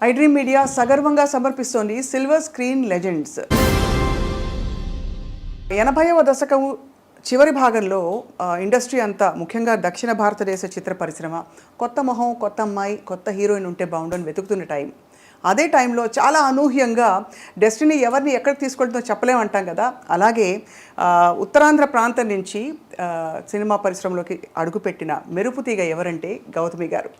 IDream media సగర్వంగా సమర్పిస్తోంది silver screen legends. 80వ దశకం చివరి భాగంలో ఇండస్ట్రీ అంతా, ముఖ్యంగా దక్షిణ భారతదేశ చిత్ర పరిశ్రమ కొత్త మొహం, కొత్త అమ్మాయి, కొత్త హీరోయిన్ ఉంటే బాగుండని వెతుకుతున్న టైం. అదే టైంలో చాలా అనూహ్యంగా డెస్టినీ ఎవరిని ఎక్కడికి తీసుకెళ్తుందో చెప్పలేమంటాం కదా, అలాగే ఉత్తరాంధ్ర ప్రాంతం నుంచి సినిమా పరిశ్రమలోకి అడుగుపెట్టిన మెరుపు తీగ ఎవరంటే గౌతమి గారు.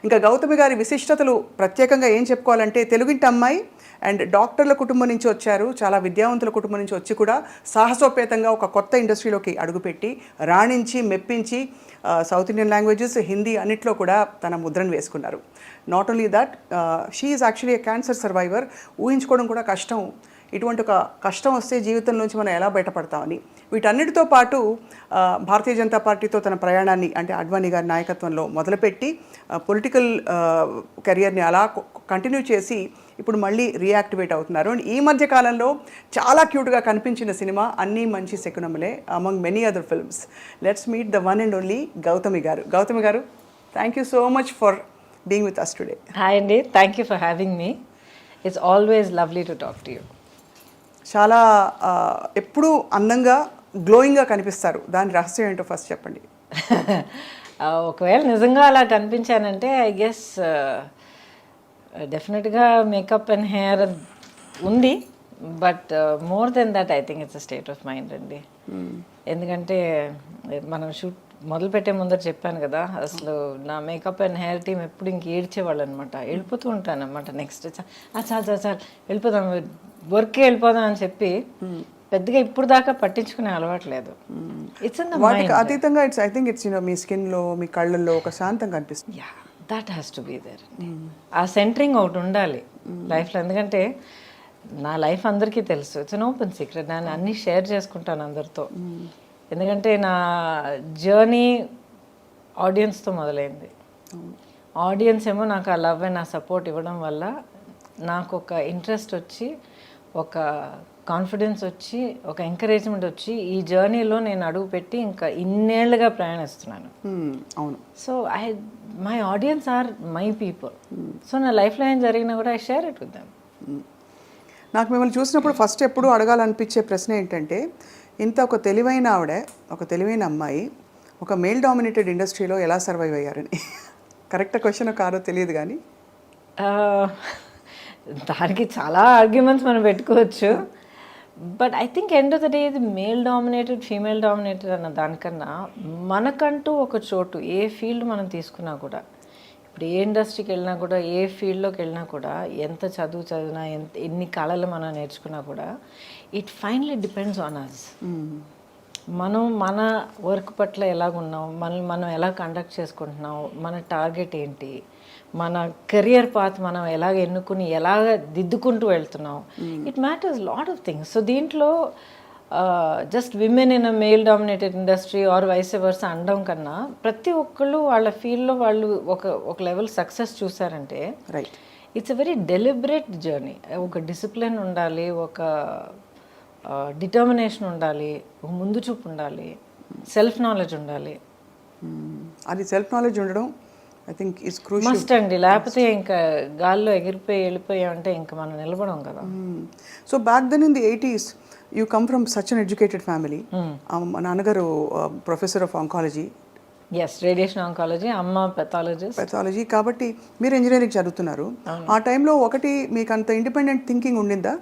ఇంకా గౌతమి గారి విశిష్టతలు ప్రత్యేకంగా ఏం చెప్పుకోవాలంటే, తెలుగింటి అమ్మాయి అండ్ డాక్టర్ల కుటుంబం నుంచి వచ్చారు, చాలా విద్యావంతుల కుటుంబం నుంచి వచ్చి కూడా సాహసోపేతంగా ఒక కొత్త ఇండస్ట్రీలోకి అడుగుపెట్టి రాణించి మెప్పించి సౌత్ ఇండియన్ లాంగ్వేజెస్, హిందీ అన్నిట్లో కూడా తన ముద్రను వేసుకున్నారు. Not only that, she is actually a cancer survivor. ఊహించుకోవడం కూడా కష్టం, ఇటువంటి ఒక కష్టం వస్తే జీవితం నుంచి మనం ఎలా బయటపడతామని. వీటన్నిటితో పాటు భారతీయ జనతా పార్టీతో తన ప్రయాణాన్ని, అంటే అడ్వాణీ గారి నాయకత్వంలో మొదలుపెట్టి పొలిటికల్ కెరియర్ని అలా కంటిన్యూ చేసి ఇప్పుడు మళ్ళీ రీయాక్టివేట్ అవుతున్నారు. అండ్ ఈ మధ్య కాలంలో చాలా క్యూట్గా కనిపించిన సినిమా అన్నీ మంచి శకునములే, among many other films. Let's meet the one and only Gautami garu. Gautami garu, thank you so much for being with us today. Hi అండి, thank you for having me. It's always lovely to talk to you. చాలా ఎప్పుడూ అందంగా, గ్లోయింగ్గా కనిపిస్తారు. దాని రహస్యం ఏంటో first చెప్పండి. ఒకవేళ నిజంగా అలా కనిపించానంటే ఐ గెస్ డెఫినెట్గా మేకప్ అండ్ హెయిర్ ఉంది, but more than that I think it's a state of mind అండి. ఎందుకంటే మనం షూట్ మొదలుపెట్టే ముందర చెప్పాను కదా, అసలు నా మేకప్ అండ్ హెయిర్ టీమ్ ఎప్పుడు ఇంక ఏడ్చేవాళ్ళు అనమాట. వెళ్ళిపోతూ ఉంటాను అనమాట. నెక్స్ట్ చాలు వెళ్ళిపోదాం, వర్క్కి వెళ్ళిపోదాం అని చెప్పి పెద్దగా ఇప్పుడు దాకా పట్టించుకునే అలవాట్లేదు. వాటికి అతీతంగా ఇట్స్, ఐ థింక్ ఇట్స్, మీ స్కిన్లో, మీ కళ్ళల్లో ఒక శాంతం కనిపిస్తుంది. Yeah, that has to be there. ఆ సెంటరింగ్ ఒకటి ఉండాలి లైఫ్లో. ఎందుకంటే నా లైఫ్ అందరికీ తెలుసు, ఇట్స్ అన్ ఓపెన్ సీక్రెట్. నేను అన్నీ షేర్ చేసుకుంటాను అందరితో. ఎందుకంటే నా జర్నీ ఆడియన్స్తో మొదలైంది. ఆడియన్స్ ఏమో నాకు ఆ లవ్ అండ్ ఆ సపోర్ట్ ఇవ్వడం వల్ల నాకు ఒక ఇంట్రెస్ట్ వచ్చి, ఒక కాన్ఫిడెన్స్ వచ్చి, ఒక ఎంకరేజ్మెంట్ వచ్చి ఈ జర్నీలో నేను అడుగు పెట్టి ఇంకా ఇన్నేళ్లుగా ప్రయాణిస్తున్నాను. అవును. So my audience are my people. So నా లైఫ్లో ఏం జరిగినా కూడా I share it with them. నాకు మిమ్మల్ని చూసినప్పుడు ఫస్ట్ ఎప్పుడు అడగాలనిపించే ప్రశ్న ఏంటంటే, ఇంత ఒక తెలివైన ఆవిడ, ఒక తెలివైన అమ్మాయి ఒక మేల్ డామినేటెడ్ ఇండస్ట్రీలో ఎలా సర్వైవ్ అయ్యారని. కరెక్ట్ క్వశ్చన్ కాదో తెలియదు కానీ దానికి చాలా ఆర్గ్యుమెంట్స్ మనం పెట్టుకోవచ్చు. But I think end of the day ఇది మేల్ డామినేటెడ్, ఫీమేల్ డామినేటెడ్ అన్న దానికన్నా మనకంటూ ఒక చోటు, ఏ ఫీల్డ్ మనం తీసుకున్నా కూడా, ఇప్పుడు ఏ ఇండస్ట్రీకి వెళ్ళినా కూడా, ఏ ఫీల్డ్లోకి వెళ్ళినా కూడా, ఎంత చదివినా, ఎన్ని కళలు మనం నేర్చుకున్నా కూడా, it finally depends on us. మనం మన వర్క్ పట్ల ఎలాగున్నాం, మనం ఎలా కండక్ట్ చేసుకుంటున్నాం, మన టార్గెట్ ఏంటి, మన కెరియర్ పాత్ మనం ఎలాగ ఎన్నుకుని ఎలాగ దిద్దుకుంటూ వెళ్తున్నాం, it matters lot of things. So దీంట్లో just women in a male dominated industry or vice versa అనడం కన్నా, ప్రతి ఒక్కళ్ళు వాళ్ళ ఫీల్డ్లో వాళ్ళు ఒక లెవెల్ సక్సెస్ చూసారంటే right, it's a very deliberate journey. ఒక డిసిప్లిన్ ఉండాలి, ఒక డిటర్మినేషన్ ఉండాలి, ఒక ముందు చూపు ఉండాలి, సెల్ఫ్ నాలెడ్జ్ ఉండాలి. అది సెల్ఫ్ నాలెడ్జ్ ఉండడం I think it's crucial must అండి. లేకపోతే ఇంకా గాల్లో ఎగిరిపోయి వెళ్ళిపోయామంటే ఇంకా మనం నిలబడం కదా. So back then in the 80s you come from such an educated family. మా నాన్నగారు professor of oncology. Yes, radiation oncology, అమ్మ పెథాలజీ. కాబట్టి మీరు ఇంజనీరింగ్ చదువుతున్నారు. ఆ టైంలో ఒకటి మీకు అంత ఇండిపెండెంట్ థింకింగ్ ఉండిందా?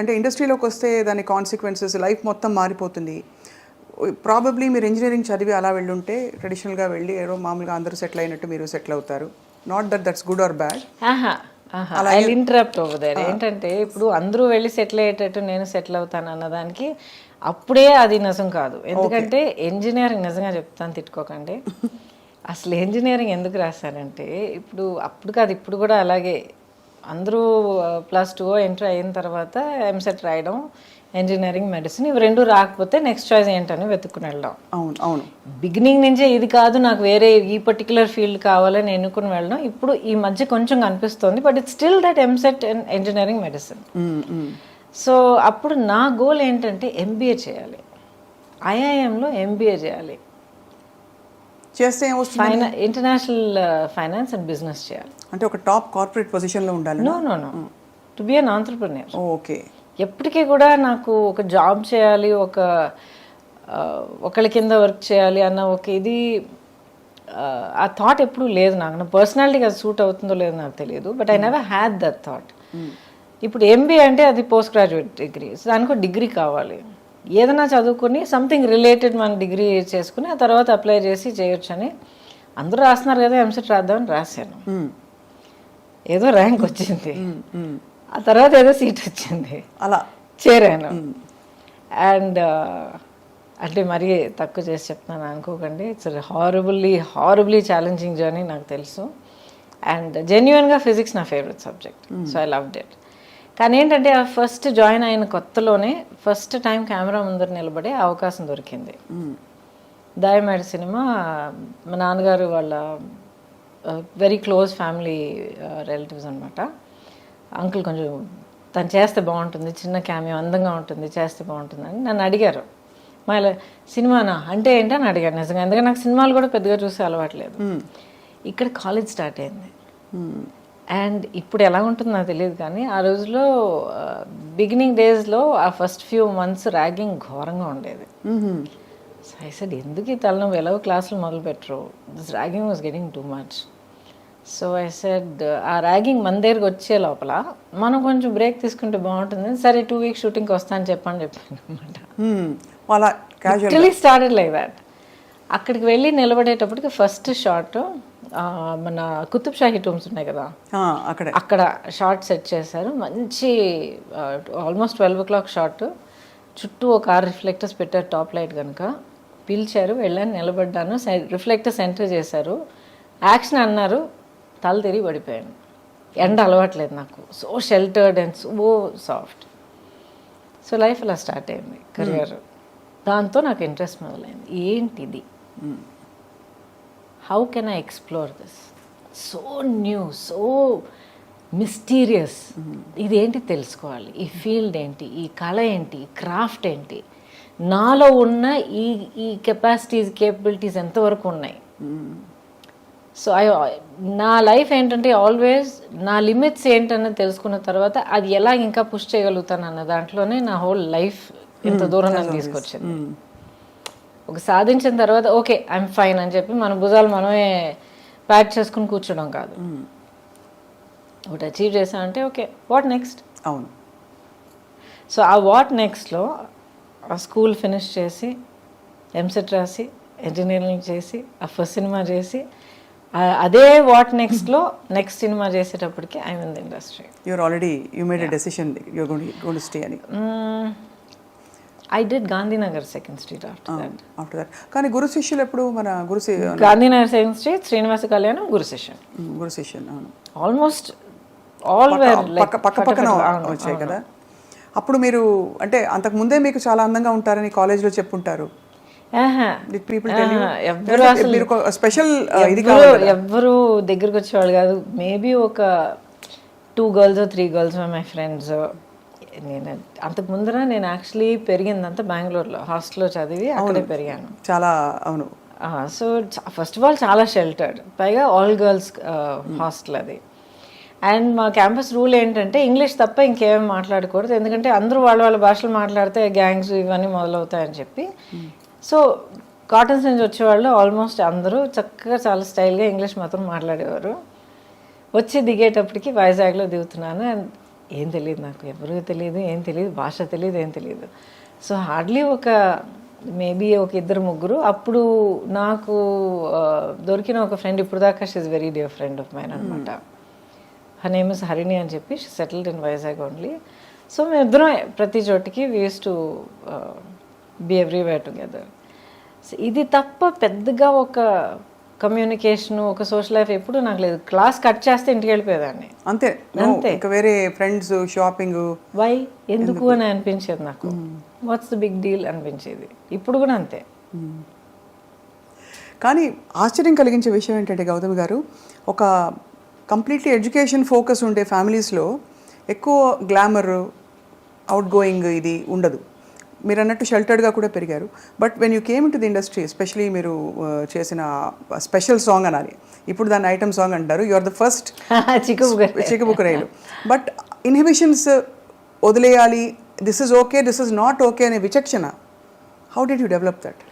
అంటే ఇండస్ట్రీలోకి వస్తే దాని కాన్సిక్వెన్సెస్, లైఫ్ మొత్తం మారిపోతుంది. ప్రాబబ్లీ మీరు ఇంజనీరింగ్ చదివి అలా వెళ్ళుంటే, ట్రెడిషనల్గా వెళ్ళి ఏదో మామూలుగా అందరూ సెటిల్ అయినట్టు మీరు సెటిల్ అవుతారు. Not that's good or bad. I interrupt over there. ఏంటంటే ఇప్పుడు అందరూ వెళ్ళి సెటిల్ అయ్యేటట్టు నేను సెటిల్ అవుతాను అన్నదానికి అప్పుడే అది నిజం కాదు. ఎందుకంటే ఇంజనీరింగ్, నిజంగా చెప్తాను, తిట్టుకోకండి, అసలు ఇంజనీరింగ్ ఎందుకు రాశానంటే, అప్పుడు కాదు, ఇప్పుడు కూడా అలాగే అందరూ +2 ఎంటర్ అయిన తర్వాత ఎంసెట్ రాయడం, ఇంజనీరింగ్, మెడిసిన్, ఇవి రెండు రాకపోతే నెక్స్ట్ చాయిస్ ఏంటని వెతుక్కుని వెళ్ళడం. అవును అవును. బిగినింగ్ నుంచే ఇది కాదు నాకు వేరే ఈ పర్టికులర్ ఫీల్డ్ కావాలని ఎన్నుకుని వెళ్ళడం ఇప్పుడు ఈ మధ్య కొంచెం కనిపిస్తుంది. But it's still that EAMCET and engineering, medicine. So అప్పుడు నా గోల్ ఏంటంటే ఎంబీఏ చేయాలి, ఐఐఎంలో ఎంబీఏ చేయాలి. చేస్తే ఏమొస్తుంది? ఇంటర్నేషనల్ ఫైనాన్స్ అండ్ బిజినెస్ చేయాలి. అంటే ఒక టాప్ కార్పొరేట్ పొజిషన్లో ఉండాలి? No to be an entrepreneur. Okay. ఎప్పటికీ కూడా నాకు ఒక జాబ్ చేయాలి, ఒకళ్ళ కింద వర్క్ చేయాలి అన్న ఒక ఇది ఆ థాట్ ఎప్పుడూ లేదు నాకు. నా పర్సనాలిటీకి అది సూట్ అవుతుందో లేదో నాకు తెలియదు, but I never had that thought. ఇప్పుడు ఎంబీఏ అంటే అది పోస్ట్ గ్రాడ్యుయేట్ డిగ్రీ, దానికి ఒక డిగ్రీ కావాలి. ఏదైనా చదువుకుని సంథింగ్ రిలేటెడ్ మన డిగ్రీ చేసుకుని ఆ తర్వాత అప్లై చేసి చేయొచ్చు అని అందరూ రాస్తున్నారు కదా, ఎంసెట్ రాద్దామని రాశాను. ఏదో ర్యాంక్ వచ్చింది, ఆ తర్వాత ఏదో సీట్ వచ్చింది, అలా చేరాను. అండ్ అంటే మరీ తక్కువ చేసి చెప్తున్నాను అనుకోకండి, ఇట్స్ హారబుల్లీ ఛాలెంజింగ్ జర్నీ నాకు తెలుసు. అండ్ జెన్యున్గా ఫిజిక్స్ నా favourite subject, so I loved it. కానీ ఏంటంటే ఆ ఫస్ట్ జాయిన్ అయిన కొత్తలోనే ఫస్ట్ టైం కెమెరా ముందర నిలబడే అవకాశం దొరికింది. దాయమేడ సినిమా మా నాన్నగారు వాళ్ళ వెరీ క్లోజ్ ఫ్యామిలీ రిలేటివ్స్ అనమాట. అంకుల్ కొంచెం తను చేస్తే బాగుంటుంది, చిన్న క్యామియో అందంగా ఉంటుంది, చేస్తే బాగుంటుంది అని నన్ను అడిగారు. మా ఇలా సినిమానా అంటే ఏంటని అడిగాను నిజంగా, ఎందుకంటే నాకు సినిమాలు కూడా పెద్దగా చూసే అలవాట్లేదు. ఇక్కడ కాలేజ్ స్టార్ట్ అయింది. అండ్ ఇప్పుడు ఎలా ఉంటుందో నాకు తెలియదు, కానీ ఆ రోజులో బిగినింగ్ డేస్లో ఆ ఫస్ట్ ఫ్యూ మంత్స్ ర్యాగింగ్ ఘోరంగా ఉండేది. సో ఐ సెడ్ ఎందుకు ఈ తలనొప్పి, ఎలాగో క్లాసులు మొదలు పెట్టరు, this ragging was getting too much. So I said ఆ ర్యాగింగ్ మన దగ్గరికి వచ్చే లోపల మనం కొంచెం బ్రేక్ తీసుకుంటే బాగుంటుంది, సరే 2 weeks షూటింగ్కి వస్తాను చెప్పాను అనమాట. Started like that. అక్కడికి వెళ్ళి నిలబడేటప్పటికి ఫస్ట్ షాట్ మన కుతుబ్ షాహీ టూమ్స్ ఉన్నాయి కదా, అక్కడ షార్ట్ సెట్ చేశారు. మంచి ఆల్మోస్ట్ 12 o'clock షార్ట్, చుట్టూ ఒక 6 రిఫ్లెక్టర్స్ పెట్టారు టాప్ లైట్ కనుక. పిలిచారు, వెళ్ళాను, నిలబడ్డాను, రిఫ్లెక్టర్స్ ఎంటర్ చేశారు, యాక్షన్ అన్నారు, తల తిరిగి పడిపోయాను. ఎండ అలవాట్లేదు నాకు, so sheltered and so soft. So life అలా స్టార్ట్ అయింది, కెరియర్. దాంతో నాకు ఇంట్రెస్ట్ మొదలైంది, ఏంటిది, how can I explore this, so new, so mysterious, ఇదేంటి తెలుసుకోవాలి, ఈ ఫీల్డ్ ఏంటి, ఈ కళ ఏంటి, ఈ క్రాఫ్ట్ ఏంటి, నాలో ఉన్న ఈ కెపాసిటీస్ కేపబిలిటీస్ ఎంతవరకు ఉన్నాయి. సో నా లైఫ్ ఏంటంటే ఆల్వేస్ నా లిమిట్స్ ఏంటన్నది తెలుసుకున్న తర్వాత అది ఎలా ఇంకా పుష్ చేయగలుగుతాను అన్న దాంట్లోనే నా హోల్ లైఫ్ ఇంత దూరం నన్ను తీసుకొచ్చింది. ఒక సాధించిన తర్వాత ఓకే ఐఎమ్ ఫైన్ అని చెప్పి మన భుజాలు మనమే ప్యాక్ చేసుకుని కూర్చోడం కాదు. ఒకటి అచీవ్ చేసామంటే ఓకే వాట్ నెక్స్ట్. అవును. సో ఆ వాట్ నెక్స్ట్లో ఆ స్కూల్ ఫినిష్ చేసి ఎంసెట్ రాసి ఇంజనీరింగ్ చేసి ఆ ఫస్ట్ సినిమా చేసి అదే వాట్ నెక్స్ట్లో నెక్స్ట్ సినిమా చేసేటప్పటికి I'm in the industry. You're already you made a decision you're going to stay అని. I did Gandhinagar 2nd Street after that. కానీ గురు శిష్యులు ఎప్పుడు మన Gandhinagar 2nd Street, Srinivasa Kalyanam, Guru Session. Almost all were like పక్కన వచ్చాయి కదా. అప్పుడు మీరు అంటే అంతకు ముందే మీకు చాలా అందంగా ఉంటారని కాలేజ్లో చెప్పుంటారు. ఎవ్వరు దగ్గరకు వచ్చేవాళ్ళు కాదు. మేబీ ఒక 2 girls or 3 girls my friends. నేను అంతకు ముందర నేను యాక్చువల్లీ పెరిగిందంతా బెంగళూరులో హాస్టల్లో చదివి అక్కడే పెరిగాను. చాలా అవును. సో ఫస్ట్ ఆఫ్ ఆల్ చాలా షెల్టర్డ్, పైగా ఆల్ గర్ల్స్ హాస్టల్ అది. అండ్ మా క్యాంపస్ రూల్ ఏంటంటే ఇంగ్లీష్ తప్ప ఇంకేమీ మాట్లాడకూడదు, ఎందుకంటే అందరూ వాళ్ళ భాషలు మాట్లాడితే గ్యాంగ్స్ ఇవన్నీ మొదలవుతాయని చెప్పి. సో కాటన్స్ నుంచి వచ్చేవాళ్ళు ఆల్మోస్ట్ అందరూ చక్కగా చాలా స్టైల్గా ఇంగ్లీష్ మాత్రం మాట్లాడేవారు. వచ్చి దిగేటప్పటికి వైజాగ్లో దిగుతున్నాను, అండ్ ఏం తెలియదు నాకు, ఎవరూ తెలియదు, ఏం తెలియదు, భాష తెలియదు, ఏం తెలియదు. సో హార్డ్లీ ఒక మేబీ ఒక 2-3. అప్పుడు నాకు దొరికిన ఒక ఫ్రెండ్, ఇప్పుడు దాకా she is very dear friend of mine అనమాట. హర్ నేమ్ ఇస్ హరిణి అని చెప్పి, she settled in Vizag only. So మేమిద్దరం ప్రతి చోటికి we used to be everywhere together. So ఇది తప్ప పెద్దగా ఒక కమ్యూనికేషన్, ఒక సోషల్ లైఫ్ ఎప్పుడు నాకు లేదు. క్లాస్ కట్ చేస్తే ఇంటికి వెళ్ళిపోయేదాన్ని, అంతే. వేరే ఫ్రెండ్స్, షాపింగ్, వై ఎందుకు అని అనిపించేది నాకు. వాట్స్ ద బిగ్ డీల్ అనిపించేది. ఇప్పుడు కూడా అంతే. కానీ ఆశ్చర్యం కలిగించే విషయం ఏంటంటే గౌతమి గారు, ఒక కంప్లీట్లీ ఎడ్యుకేషన్ ఫోకస్ ఉండే ఫ్యామిలీస్లో ఎక్కువ గ్లామర్, అవుట్ గోయింగ్ ఇది ఉండదు. మీరు అన్నట్టు షెల్టర్డ్గా కూడా పెరిగారు. But when you came in to the industry, especially మీరు చేసిన స్పెషల్ సాంగ్ అనాలి, ఇప్పుడు దాన్ని ఐటమ్ సాంగ్ అంటారు, యు ఆర్ ద ఫస్ట్ చిక్కుబుక్కరైలు. బట్ ఇన్హిబిషన్స్ వదిలేయాలి, this is okay, this is not okay అనే విచక్షణ, how did you develop that?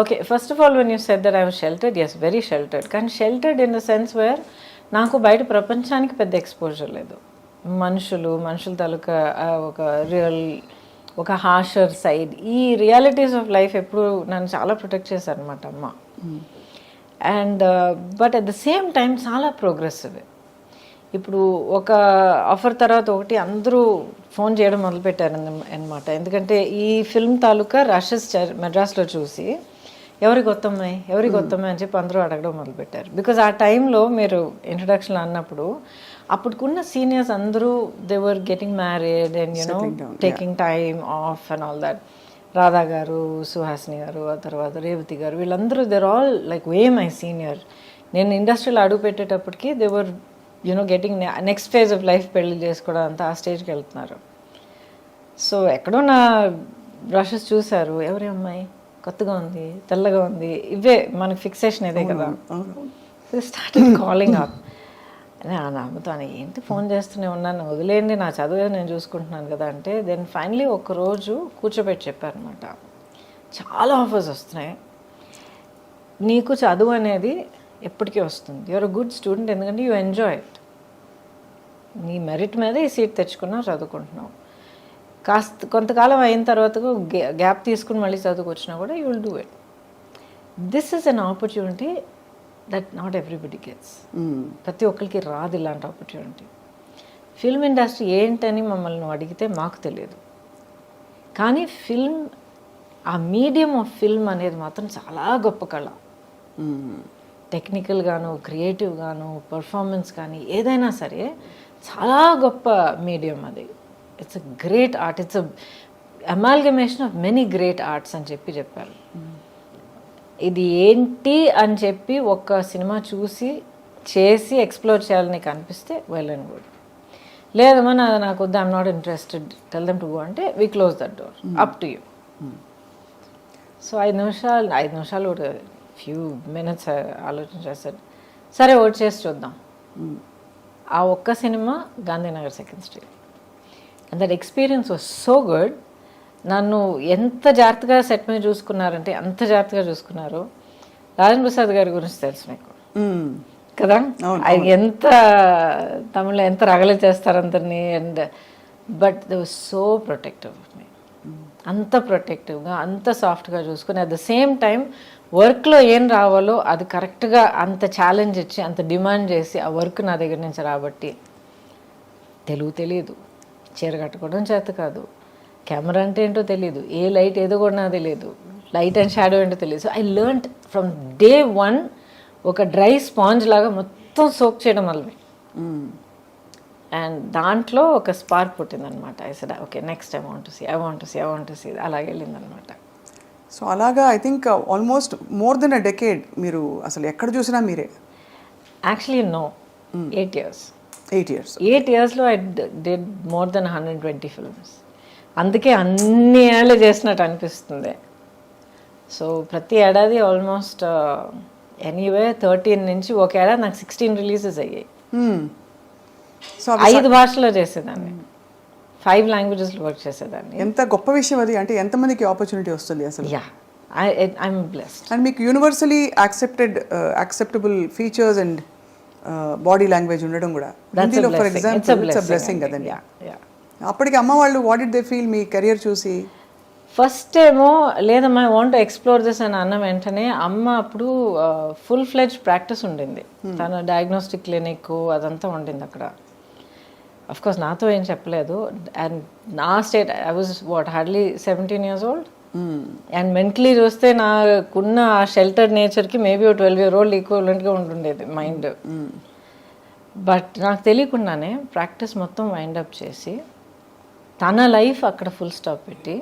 Okay, first of all, when you said that I was sheltered, yes, very sheltered. కానీ sheltered in the sense where నాకు బయట ప్రపంచానికి పెద్ద exposure లేదు. మనుషుల తాలూకా ఒక రియల్, ఒక హార్షర్ సైడ్, ఈ రియాలిటీస్ ఆఫ్ లైఫ్ ఎప్పుడు నన్ను చాలా ప్రొటెక్ట్ చేశారు అనమాట అమ్మ. And but at the same time చాలా ప్రోగ్రెసివ్. ఇప్పుడు ఒక ఆఫర్ తర్వాత ఒకటి అందరూ ఫోన్ చేయడం మొదలుపెట్టారు అనమాట. ఎందుకంటే ఈ ఫిల్మ్ తాలూకా రషెస్ మెడ్రాస్లో చూసి ఎవరికి కొత్తమ్మాయి అని చెప్పి అందరూ అడగడం మొదలుపెట్టారు. బికాజ్ ఆ టైంలో మీరు ఇంట్రడక్షన్లో అన్నప్పుడు అప్పటికున్న సీనియర్స్ అందరూ they were getting married and you know taking time off and all that. Radha garu, Suhasini garu, ఆ తర్వాత రేవతి గారు, వీళ్ళందరూ they're all like way my senior. నేను ఇండస్ట్రీలో అడుగు పెట్టేటప్పటికి they were you know getting next phase of life పెళ్లి చేసుకోవడం అంతా ఆ స్టేజ్కి వెళ్తున్నారు. సో ఎక్కడో నా బ్రషెస్ చూశారు, ఎవరి అమ్మాయి కొత్తగా ఉంది, తెల్లగా ఉంది, ఇవే మనకి ఫిక్సేషన్ ఇదే కదా. Started calling up. నమ్ముతాను, ఏంటి ఫోన్ చేస్తూనే ఉన్నాను, వదిలేండి, నా చదువు నేను చూసుకుంటున్నాను కదా అంటే, దెన్ ఫైనలీ ఒకరోజు కూర్చోబెట్టి చెప్పారనమాట, చాలా ఆఫర్స్ వస్తున్నాయి, నీకు చదువు అనేది ఎప్పటికీ వస్తుంది, యూఆర్ అ గుడ్ స్టూడెంట్, ఎందుకంటే యూ ఎంజాయ్ ఇట్, నీ మెరిట్ మీద ఈ సీట్ తెచ్చుకున్నావు, చదువుకుంటున్నావు, కాస్త కొంతకాలం అయిన తర్వాత గ్యాప్ తీసుకుని మళ్ళీ చదువుకొచ్చినా కూడా you will do it. This is an opportunity that not everybody gets. ప్రతి ఒక్కరికి రాదు ఇలాంటి ఆపర్చునిటీ. ఫిల్మ్ ఇండస్ట్రీ ఏంటని మమ్మల్ని అడిగితే మాకు తెలియదు, కానీ ఫిల్మ్, ఆ మీడియం ఆఫ్ ఫిల్మ్ అనేది మాత్రం చాలా గొప్ప కళ. టెక్నికల్ గాను, క్రియేటివ్ గాను, పర్ఫార్మెన్స్ కానీ ఏదైనా సరే చాలా గొప్ప మీడియం అది. It's a great art, it's a amalgamation of many great arts అని చెప్పారు. ఇది ఏంటి అని చెప్పి ఒక సినిమా చూసి చేసి ఎక్స్ప్లోర్ చేయాలని కనిపిస్తే వెల్ అండ్ గుడ్. లేదమ్మా నాకు వద్దు, I'm not interested, tell them to go అంటే we close that door, up to you. So 5 నిమిషాలు ఒక ఫ్యూ మినిట్స్ ఆలోచన చేశాడు, సరే ఓట్ చేసి చూద్దాం. ఆ ఒక్క cinema Gandhinagar 2nd Street. And that experience was so good. నన్ను ఎంత జాగ్రత్తగా సెట్ మీద చూసుకున్నారంటే అంత జాగ్రత్తగా చూసుకున్నారు. రాజేంద్ర ప్రసాద్ గారి గురించి తెలుసు మీకు కదా, ఆయన ఎంత తమిళలో ఎంత రగలు చేస్తారు అందరినీ. And but they was so protective of me, అంత ప్రొటెక్టివ్గా, అంత సాఫ్ట్గా చూసుకుని, అట్ ద సేమ్ టైం వర్క్లో ఏం రావాలో అది కరెక్ట్గా అంత ఛాలెంజ్ ఇచ్చి, అంత డిమాండ్ చేసి ఆ వర్క్ నా దగ్గర నుంచి రాబట్టి. తెలుగు తెలియదు, చీర కట్టుకోవడం చేత కాదు, కెమెరా అంటే ఏంటో తెలియదు, ఏ లైట్ ఏదో కూడా నాకు తెలియదు, లైట్ అండ్ షాడో ఏంటో తెలియదు. So I learned from day 1 ఒక డ్రై స్పాంజ్ లాగా మొత్తం సోక్ చేయడం మొదలు. అండ్ దాంట్లో ఒక స్పార్క్ పుట్టిందనమాట. I said okay, next I want to see అలాగే వెళ్ళిందనమాట. సో అలాగా I think almost more than a decade మీరు అసలు ఎక్కడ చూసినా మీరే. Actually no, 8 years. 8 yearsలో I did more than 120 films. అందుకే అన్ని ఏళ్ళు చేసినట్టు అనిపిస్తుంది. సో ప్రతి ఏడాది ఆల్మోస్ట్ ఎనీవే 13 నుంచి ఒక ఏడాది నాకు 16 రిలీజెస్ అయ్యాయి. సో 5 భాషల్లో చేసేదాన్ని, 5 languagesలో వర్క్ చేసేదాన్ని. ఎంత గొప్ప విషయం అది. అంటే ఎంతమందికి ఆపర్చునిటీ వస్తుంది అసలు. Yeah, I'm blessed. అండ్ మీకు universally acceptable features and body language ఉండడం కూడా హిందీలో for example it's a blessing కదండి. అప్పటికి అమ్మ వాళ్ళు what did they feel me career చూసి? ఫస్ట్ ఏమో లేదమ్మా, I want to explore this అని అన్న వెంటనే అమ్మ అప్పుడు ఫుల్ ఫ్లెడ్జ్ ప్రాక్టీస్ ఉండింది, తన డయాగ్నోస్టిక్ క్లినిక్ అదంతా ఉండింది అక్కడ. అఫ్కోర్స్ నాతో ఏం చెప్పలేదు. అండ్ నా state I was hardly 17 years old. And mentally చూస్తే నాకున్న ఆ షెల్టర్డ్ నేచర్కి మేబీ 12 year old ఈక్వలెంట్గా ఉంటుండేది మైండ్. బట్ నాకు తెలియకుండానే ప్రాక్టీస్ మొత్తం వైండప్ చేసి తన లైఫ్ అక్కడ ఫుల్ స్టాప్ పెట్టి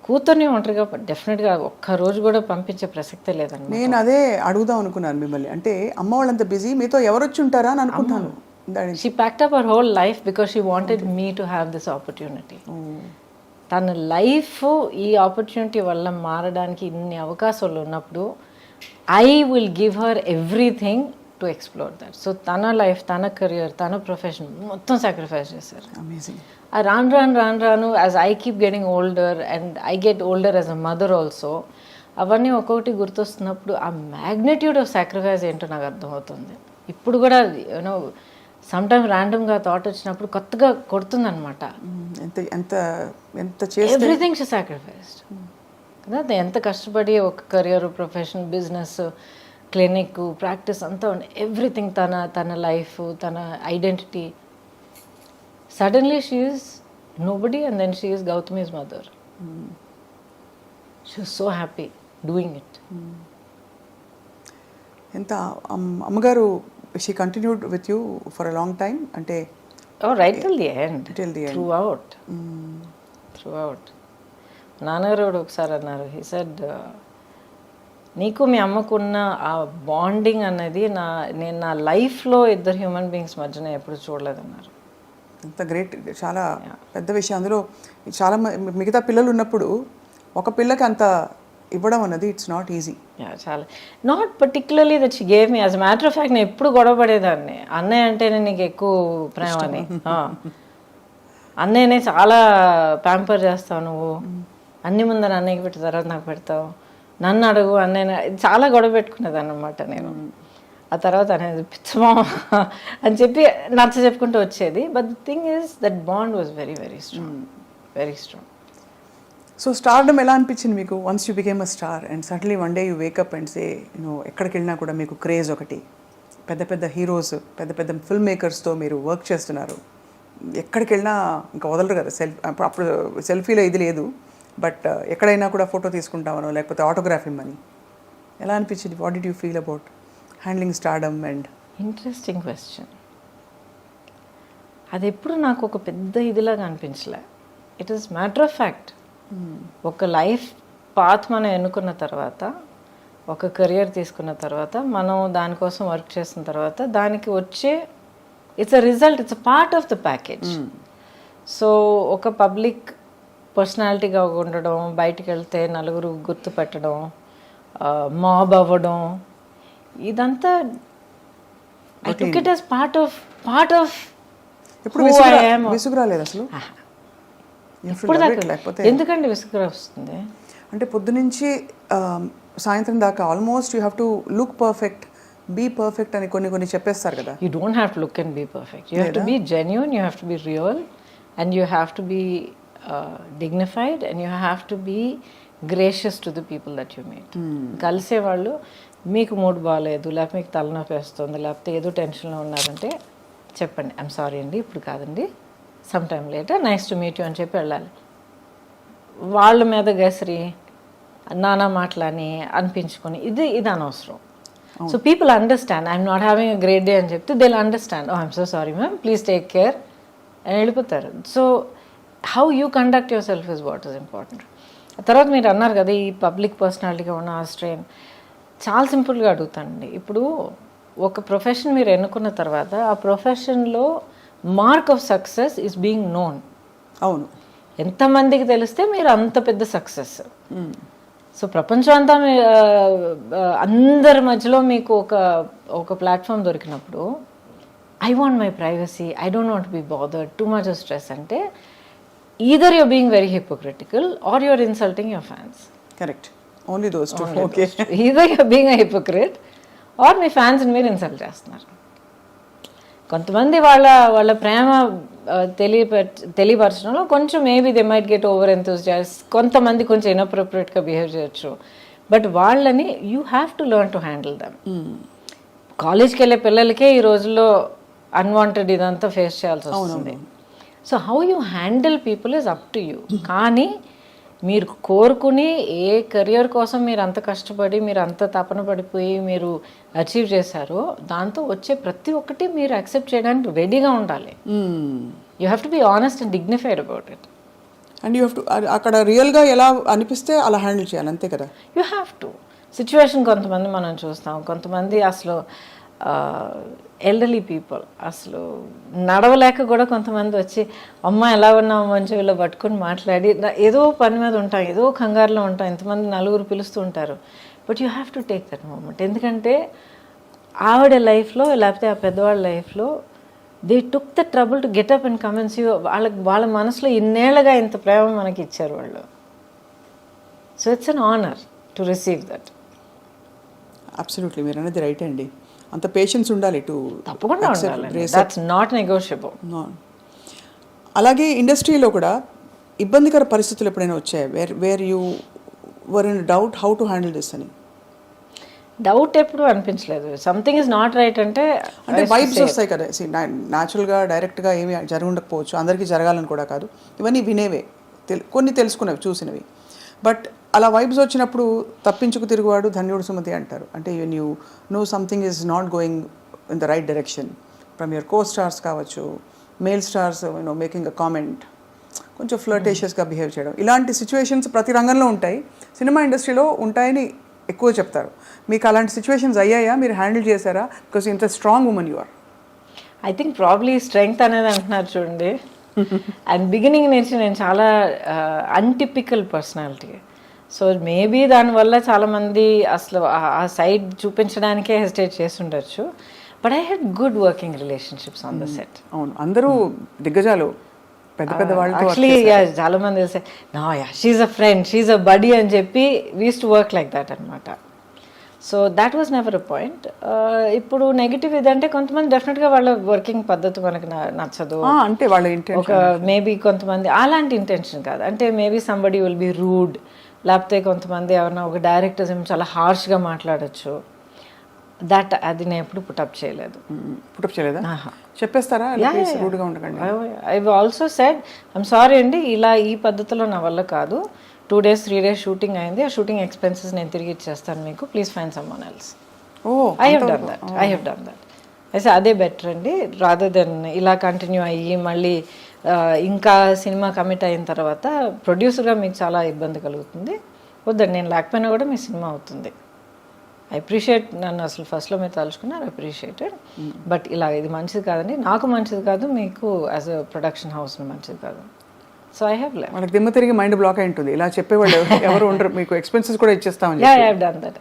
కూతుర్ని ఒంటరిగా డెఫినెట్గా ఒక్కరోజు కూడా పంపించే ప్రసక్తే లేదండి. నేను అదే అడుగుదాం అనుకున్నాను మిమ్మల్ని. అంటే అమ్మ వాళ్ళంత బిజీ, మీతో ఎవరు వచ్చి ఉంటారా అని అనుకుంటాను. She packed up her whole life because she wanted me to have this opportunity. తన లైఫ్ ఈ ఆపర్చునిటీ వల్ల మారడానికి ఇన్ని అవకాశాలు ఉన్నప్పుడు I will give her everything to explore that. So తన లైఫ్, తన కెరియర్, తన ప్రొఫెషన్ మొత్తం సాక్రిఫైస్ చేశారు. అమేజింగ్. రాను as I keep getting older and I get older as a mother also, అవన్నీ ఒక్కొక్కటి గుర్తొస్తున్నప్పుడు ఆ మ్యాగ్నిట్యూడ్ ఆఫ్ సాక్రిఫైస్ ఏంటో నాకు అర్థమవుతుంది. ఇప్పుడు కూడా యూనో సమ్ టైమ్ ర్యాండమ్గా థాట్ వచ్చినప్పుడు కొత్తగా కొడుతుందనమాట. ఎవ్రీథింగ్ షీ సాక్రిఫైస్డ్ కదా. ఎంత కష్టపడి ఒక career, profession, business, clinic, practice అంతా ఎవ్రీథింగ్, తన లైఫ్, తన identity. Suddenly she is nobody and then she is Gautami's mother. She was so happy doing it. ఎంత అమ్మగారు she continued with you for a long time అంటే right till the end, throughout. నాన్నగారు ఒకసారి అన్నారు, he said నీకు మీ అమ్మకున్న ఆ bonding అనేది నేను నా లైఫ్లో ఇద్దరు హ్యూమన్ బీయింగ్స్ మధ్యన ఎప్పుడు చూడలేదన్నారు. అంత గ్రేట్, చాలా పెద్ద విషయం. అందులో చాలా మిగతా పిల్లలు ఉన్నప్పుడు ఒక పిల్లకి అంత ఇవ్వడం అన్నది ఇట్స్ నాట్ ఈజీ. చాలా not particularly that she gave me. As matter of fact నేను ఎప్పుడు గొడవ పడేదాన్ని, అన్నయ్య అంటేనే నీకు ఎక్కువ ప్రేమ అని. అన్నయ్యనే చాలా ప్యాంపర్ చేస్తావు నువ్వు, అన్ని ముందర అన్నయ్యకి పెట్టిన తర్వాత నాకు పెడతావు, నన్ను అడుగు అన్నయ్య, చాలా గొడవ పెట్టుకునేదాన్ని అనమాట నేను. ఆ తర్వాత అనేది పిచ్చమా అని చెప్పి నచ్చ చెప్పుకుంటూ వచ్చేది. But the thing is that bond was very very strong, very strong. So stardom ఎలా అనిపించింది మీకు once you became a star and suddenly one day you wake up and say ఎక్కడికి వెళ్ళినా కూడా మీకు క్రేజ్ ఒకటి, పెద్ద పెద్ద హీరోస్, పెద్ద పెద్ద ఫిల్మ్ మేకర్స్తో మీరు వర్క్ చేస్తున్నారు, ఎక్కడికి వెళ్ళినా ఇంకా వదలరు కదా. అప్పుడు సెల్ఫీలో ఇది లేదు, బట్ ఎక్కడైనా కూడా ఫోటో తీసుకుంటామనో లేకపోతే ఆటోగ్రాఫ్ ఇమ్మని. ఎలా అనిపించింది? What did you feel about handling stardom? And interesting question. అది ఎప్పుడు నాకు ఒక పెద్ద ఇదిలాగా అనిపించలే. It is matter of fact. ఒక లైఫ్ పాత్ మనం ఎన్నుకున్న తర్వాత, ఒక కెరియర్ తీసుకున్న తర్వాత, మనం దానికోసం వర్క్ చేసిన తర్వాత దానికి వచ్చే it's a result, it's a part of the package. So ఒక పబ్లిక్ పర్సనాలిటీగా ఉండడం, బయటికి వెళ్తే నలుగురు గుర్తుపెట్టడం, మాబ్ అవ్వడం, ఇదంతా I took it as part of ఎప్పుడు విసుగు రాలేదు అసలు? ఎందుకండి విసుగు వస్తుంది? అంటే పొద్దునుంచి సాయంత్రం దాకా almost you have to look perfect, be perfect అని కొన్ని చెప్పేస్తారు కదా. You don't have to look and be perfect. You have to be genuine, you have to be real, and you have to be dignified, and you have to be gracious to the people that you meet. కలిసే వాళ్ళు మీకు mood బాగాలేదు, లేకపోతే మీకు తలనొప్పి వేస్తుంది, లేకపోతే ఏదో టెన్షన్లో ఉన్నారంటే చెప్పండి, ఐఎమ్ సారీ అండి ఇప్పుడు కాదండి, some time later, nice to meet you అని చెప్పి వెళ్ళాలి. వాళ్ళ మీద గసిరి నానా మాటలని అనిపించుకొని ఇది అనవసరం. So people understand, I'm not having a great day అని చెప్తే they will understand, oh I'm so sorry ma'am, please take care అని వెళ్ళిపోతారు. So how you conduct yourself is what is important. తర్వాత మీరు అన్నారు కదా ఈ పబ్లిక్ పర్సనాలిటీగా ఉన్న ఆ స్ట్రెయిన్. చాలా సింపుల్గా అడుగుతానండి. ఇప్పుడు ఒక ప్రొఫెషన్ మీరు ఎన్నుకున్న తర్వాత ఆ ప్రొఫెషన్లో mark of success is being known. అవును, ఎంతమందికి తెలిస్తే మీరు అంత పెద్ద సక్సెస్. సో ప్రపంచం అంతా అందరి మధ్యలో మీకు ఒక ప్లాట్ఫామ్ దొరికినప్పుడు I want my privacy, I don't want be bothered, too much of stress అంటే either you're being very hypocritical or you're insulting your fans. Correct. Only those two. Okay. Either you're being a hypocrite or me fans మీరు insult చేస్తున్నారు. కొంతమంది వాళ్ళ ప్రేమ తెలియపరచడంలో కొంచెం maybe they might get over enthusiast, కొంతమంది కొంచెం ఇన్అప్రోప్రియేట్గా behave చేయొచ్చు. But వాళ్ళని you have to learn to handle dum. కాలేజ్కి వెళ్ళే పిల్లలకే ఈ రోజుల్లో అన్వాంటెడ్ ఇదంతా ఫేస్ చేయాల్సి వస్తుంది. So how you handle people is up to you. కానీ మీరు కోరుకుని ఏ కెరియర్ కోసం మీరు అంత కష్టపడి మీరు అంత తపన పడిపోయి మీరు అచీవ్ చేశారో దాంతో వచ్చే ప్రతి ఒక్కటి మీరు యాక్సెప్ట్ చేయడానికి రెడీగా ఉండాలి. You have to be honest and dignified about it. And you have to అక్కడ రియల్గా ఎలా అనిపిస్తే అలా హ్యాండిల్ చేయాలి, అంతే కదా. You have to. సిచ్యువేషన్ కొంతమంది మనం చూస్తాం, కొంతమంది అసలు ఎల్డర్లీ పీపుల్ అసలు నడవలేక కూడా కొంతమంది వచ్చి అమ్మ ఎలా ఉన్నావు మంచి వీళ్ళు పట్టుకొని మాట్లాడి ఏదో పని మీద ఉంటాం, ఏదో కంగారులో ఉంటాం, ఇంతమంది నలుగురు పిలుస్తూ ఉంటారు. But you have to take that moment. ఎందుకంటే ఆవిడ లైఫ్లో లేకపోతే ఆ పెద్దవాళ్ళ లైఫ్లో they took the trouble to get up and commence you. వాళ్ళ మనసులో ఇన్నేళ్ళగా ఇంత ప్రేమ మనకి ఇచ్చారు వాళ్ళు. So it's an honour to receive that. Absolutely, మీరు అనేది రైట్ అండి. అంత పేషెన్స్ ఉండాలి టు తప్పకుండా ఉండాలి. That's not negotiable. అలాగే ఇండస్ట్రీలో కూడా ఇబ్బందికర పరిస్థితులు ఎప్పుడైనా వచ్చాయి where you were in doubt how to handle this అని? డౌట్ ఎప్పుడు అనిపించలేదు. సంథింగ్ ఇస్ నాట్ రైట్ అంటే వైబ్స్ వస్తాయి కదా. న్యాచురల్గా డైరెక్ట్గా ఏమి జరగకపోవచ్చు, అందరికీ జరగాలని కూడా కాదు, ఇవన్నీ వినేవే, కొన్ని తెలుసుకునేవి, చూసినవి. బట్ అలా వైబ్స్ వచ్చినప్పుడు తప్పించుకు తిరుగువాడు ధన్యుడు సుమతి అంటారు. అంటే you know something is not going in the right direction from your co stars కావచ్చు, male stars making a comment, కొంచెం ఫ్లర్టేషియస్గా బిహేవ్ చేయడం, ఇలాంటి సిచ్యువేషన్స్ ప్రతి రంగంలో ఉంటాయి, సినిమా ఇండస్ట్రీలో ఉంటాయని ఎక్కువ చెప్తారు. మీకు అలాంటి సిచ్యువేషన్స్ అయ్యాయా? మీరు హ్యాండిల్ చేశారా? బికాస్ ఇంత strong woman you are. I think probably strength అనేది అంటున్నారు చూడండి. అండ్ బిగినింగ్ నుంచి నేను చాలా అన్టిపికల్ పర్సనాలిటీ. సో మేబీ దానివల్ల చాలామంది అసలు ఆ సైడ్ చూపించడానికే హెసిటేట్ చేస్తుండొచ్చు. But I had good working relationships on the set. అవును, అందరూ దిగ్గజాలు, పెద్ద పెద్ద వాళ్ళు. యాక్చువల్లీ చాలా మంది తెలిసే నా she's a friend, she's a buddy అని చెప్పి we used to work like that అనమాట. So that was never a point. ఇప్పుడు నెగిటివ్ ఇదంటే కొంతమంది డెఫినెట్గా వాళ్ళ వర్కింగ్ పద్ధతి మనకు నచ్చదు అంటే వాళ్ళ ఒక మేబీ కొంతమంది అలాంటి ఇంటెన్షన్ కాదు, అంటే maybe somebody will be rude, లేకపోతే కొంతమంది ఎవరైనా ఒక డైరెక్టర్స్ ఏమో చాలా హార్ష్గా మాట్లాడచ్చు. అది నేను ఎప్పుడు పుటప్ చేయలేదు. పుటప్ చేయలేదా? చెప్పేస్తారా? I also said I'm sorry అండి, ఇలా ఈ పద్ధతిలో నా వల్ల కాదు, 2 days 3 days షూటింగ్ అయింది, ఆ షూటింగ్ ఎక్స్పెన్సెస్ నేను తిరిగి ఇచ్చేస్తాను మీకు, please find someone else. I have done that. అయితే అదే బెటర్ అండి, రాదర్ దెన్ ఇలా కంటిన్యూ అయ్యి మళ్ళీ ఇంకా సినిమా కమిట్ అయిన తర్వాత ప్రొడ్యూసర్గా మీకు చాలా ఇబ్బంది కలుగుతుంది. వద్దండి, నేను లేకపోయినా కూడా మీ సినిమా అవుతుంది. ఐ అప్రిషియేట్, నన్ను అసలు ఫస్ట్లో మీరు తలుచుకున్నారు, అప్రిషియేటెడ్. బట్ ఇలా ఇది మంచిది కాదండి, నాకు మంచిది కాదు, మీకు యాజ్ అ ప్రొడక్షన్ హౌస్ మంచిది కాదు. So I have left. మనకి దిమ్మ తిరిగి మైండ్ బ్లాక్ అయి ఉంటుంది, ఇలా చెప్పేవాళ్ళు ఎవరు ఉండరు, మీకు ఎక్స్పెన్సెస్ కూడా ఇచ్చేస్తామని. I have done that.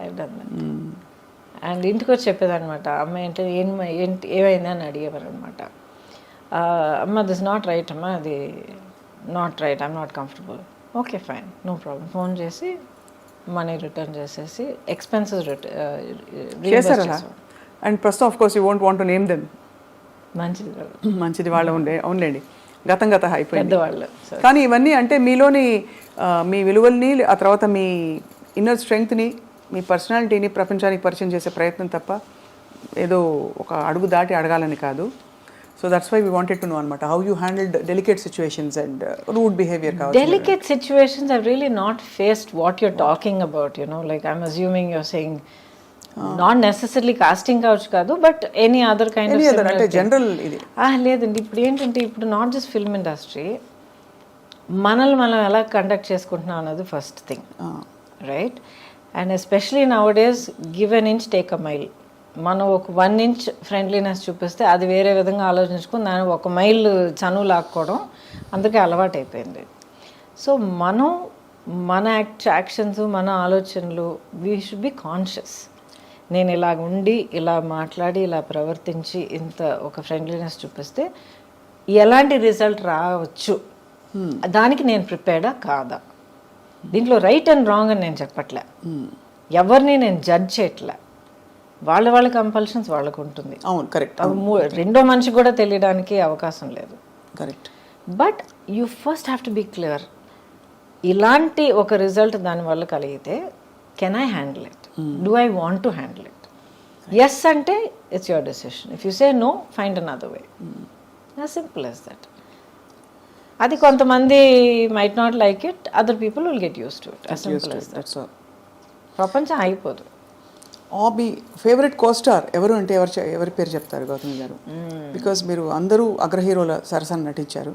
And ఇంటికి వచ్చి చెప్పేదనమాట, అమ్మాయి అంటే ఏమైంది అని అడిగేవారు అనమాట. అమ్మ దిస్ నాట్ రైట్, అమ్మ అది not right, I'm not comfortable. Okay fine, no problem. Phone చేసి మనీ రిటర్న్ చేసేసి ఎక్స్పెన్సెస్ చేశారు. అండ్ ప్రస్తుతం of course you won't want to name them. మంచిది వాళ్ళ ఉండే, అవునులేండి, గతం అయిపోయింది పెద్దవాళ్ళు. కానీ ఇవన్నీ అంటే మీలోని మీ విలువల్ని, ఆ తర్వాత మీ ఇన్నర్ స్ట్రెంగ్త్ని, మీ పర్సనాలిటీని ప్రపంచానికి పరిచయం చేసే ప్రయత్నం తప్ప ఏదో ఒక అడుగు దాటి అడగాలని కాదు. So that's why we wanted to know అనమాట how you handled delicate situations and rude behaviour. Delicate situations I've really not faced what you're talking about, like I'm assuming you're saying not necessary casting కావచ్చు కాదు, but any other kind of అంటే general ఇది లేదండి. ఇప్పుడు ఏంటంటే ఇప్పుడు not just film industry, మనల్ని మనం ఎలా కండక్ట్ చేసుకుంటున్నాం అన్నది first thing, right? And especially now days give an inch take a mile. మనం ఒక 1 inch ఫ్రెండ్లీనెస్ చూపిస్తే అది వేరే విధంగా ఆలోచించుకుని దాన్ని 1 mile చనువు లాక్కోవడం అందరికీ అలవాటు అయిపోయింది. సో మనం మన యాక్షన్స్, మన ఆలోచనలు, వీ షుడ్ బి కాన్షియస్. నేను ఇలాగ ఉండి, ఇలా మాట్లాడి, ఇలా ప్రవర్తించి, ఇంత ఒక ఫ్రెండ్లీనెస్ చూపిస్తే ఎలాంటి రిజల్ట్ రావచ్చు, దానికి నేను ప్రిపేర్డా కాదా? దీంట్లో రైట్ అండ్ రాంగ్ అని నేను చెప్పట్లే, ఎవరిని నేను జడ్జ్ చేయట్లే, వాళ్ళ కంపల్షన్స్ వాళ్ళకు ఉంటుంది. అవును, కరెక్ట్. రెండో మనిషికి కూడా తెలియడానికి అవకాశం లేదు. Correct. But you first have to be clear. ఇలాంటి ఒక రిజల్ట్ దానివల్ల కలిగితే can I handle it, do I want to handle it? Yes అంటే it's your decision, if you say no find another way, as simple as that. అది కొంతమంది might not like it, other people will get used to it, as simple as that. ప్రపంచం ఆగిపోదు. మీ favourite co-star ఎవరు అంటే ఎవరి పేరు చెప్తారు గౌతమి గారు? బికాజ్ మీరు అందరూ అగ్రహీరోల సరసన నటించారు,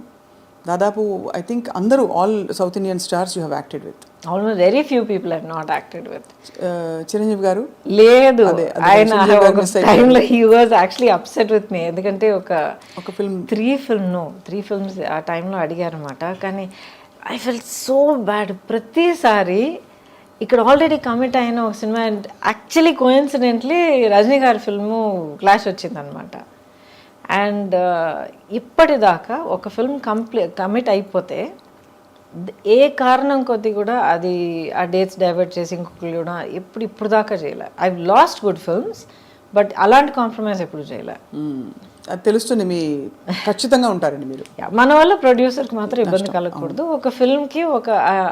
దాదాపు ఐ థింక్ అందరూ all South Indian stars you have acted with. Almost very few people have not acted with. Chiranjeevi garu లేదు, అదే ఆయన చిరంజీవి గారు miss అయిపోయారు. టైంలో he was actually upset with me, ఎందుకంటే ఒక ఫిల్మ్ త్రీ ఫిల్మ్స్ ఆ టైంలో అడిగారన్నమాట. కానీ ఐ ఫెల్ సో బ్యాడ్. ప్రతిసారి ఇక్కడ ఆల్రెడీ కమిట్ అయిన ఒక సినిమా, యాక్చువల్లీ కోఇన్సిడెంట్లీ రజనీ గారి ఫిల్ము క్లాష్ వచ్చిందనమాట. అండ్ ఇప్పటిదాకా ఒక ఫిల్మ్ కమిట్ అయిపోతే ఏ కారణం కొద్ది కూడా అది ఆ డేట్స్ డైవర్ట్ చేసి ఇంకొకరు కూడా ఇప్పుడు దాకా చేయలే. I last good films, but అలాంటి కాంప్రమైజ్ ఎప్పుడు చేయలే. అది తెలుస్తుంది, మీ ఖచ్చితంగా ఉంటారండి మీరు. మన వల్ల ప్రొడ్యూసర్కి మాత్రం ఇబ్బంది కలగకూడదు, ఒక ఫిల్మ్కి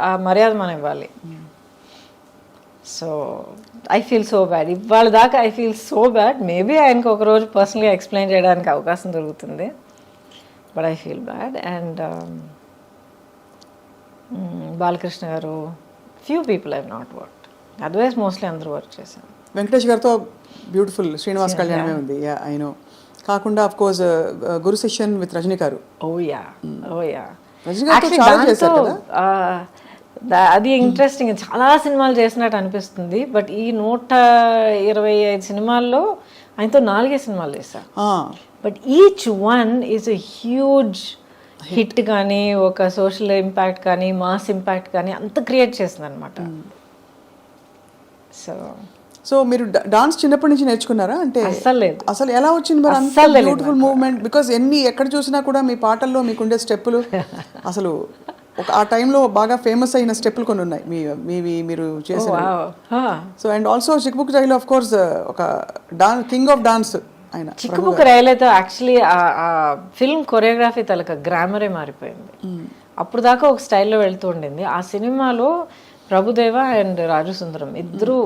ఆ మర్యాద మనం ఇవ్వాలి. So I feel so bad. ఇవాళ దాకా I feel so bad. Maybe ఆయనకు ఒకరోజు పర్సనల్గా ఎక్స్ప్లెయిన్ చేయడానికి అవకాశం దొరుకుతుంది, but I feel bad. And Balakrishna garu, few people I not work, otherwise mostly అందరూ వర్క్ చేశాను. వెంకటేష్ గారితో బ్యూటిఫుల్ శ్రీనివాస్ కళ్యాణమే ఉంది, ఐ నో. కాకుండా of course Guru Sishyan with Rajini garu. ఓయా రజనీ గారితో చాలా చేశారు కదా. అది ఇంట్రెస్టింగ్. చాలా సినిమాలు చేసినట్టు అనిపిస్తుంది, బట్ ఈ 125 సినిమాల్లో ఆయనతో 4 సినిమాలు చేశాను. But each one is a huge hit కానీ, ఒక సోషల్ ఇంపాక్ట్ కానీ, మాస్ ఇంపాక్ట్ కానీ అంత క్రియేట్ చేసింది అనమాట. సో మీరు డాన్స్ చిన్నప్పటి నుంచి నేర్చుకున్నారా? అంటే అస్సలు లేదు. అసలు ఎలా వచ్చింది మరి అంత బ్యూటిఫుల్ మూవ్మెంట్? బికాస్ ఎక్కడ చూసినా కూడా మీ పాటల్లో మీకుండే స్టెప్పులు అసలు ఆ టైంలో బాగా ఫేమస్ అయిన స్టెప్పులు కొన్ని ఉన్నాయి మీరు చేసిన. So and also Chikbuk rail of course ఒక కింగ్ ఆఫ్ డాన్స్ ఆయన. చిక్కుబుక్ రైలు అయితే యాక్చువల్లీ ఆ ఫిల్మ్ కొరియోగ్రఫీ తలక గ్రామరే మారిపోయింది. అప్పుడు దాకా ఒక స్టైల్లో వెళ్తూ ఉండింది. ఆ సినిమాలో ప్రభుదేవ అండ్ రాజు సుందరం ఇద్దరు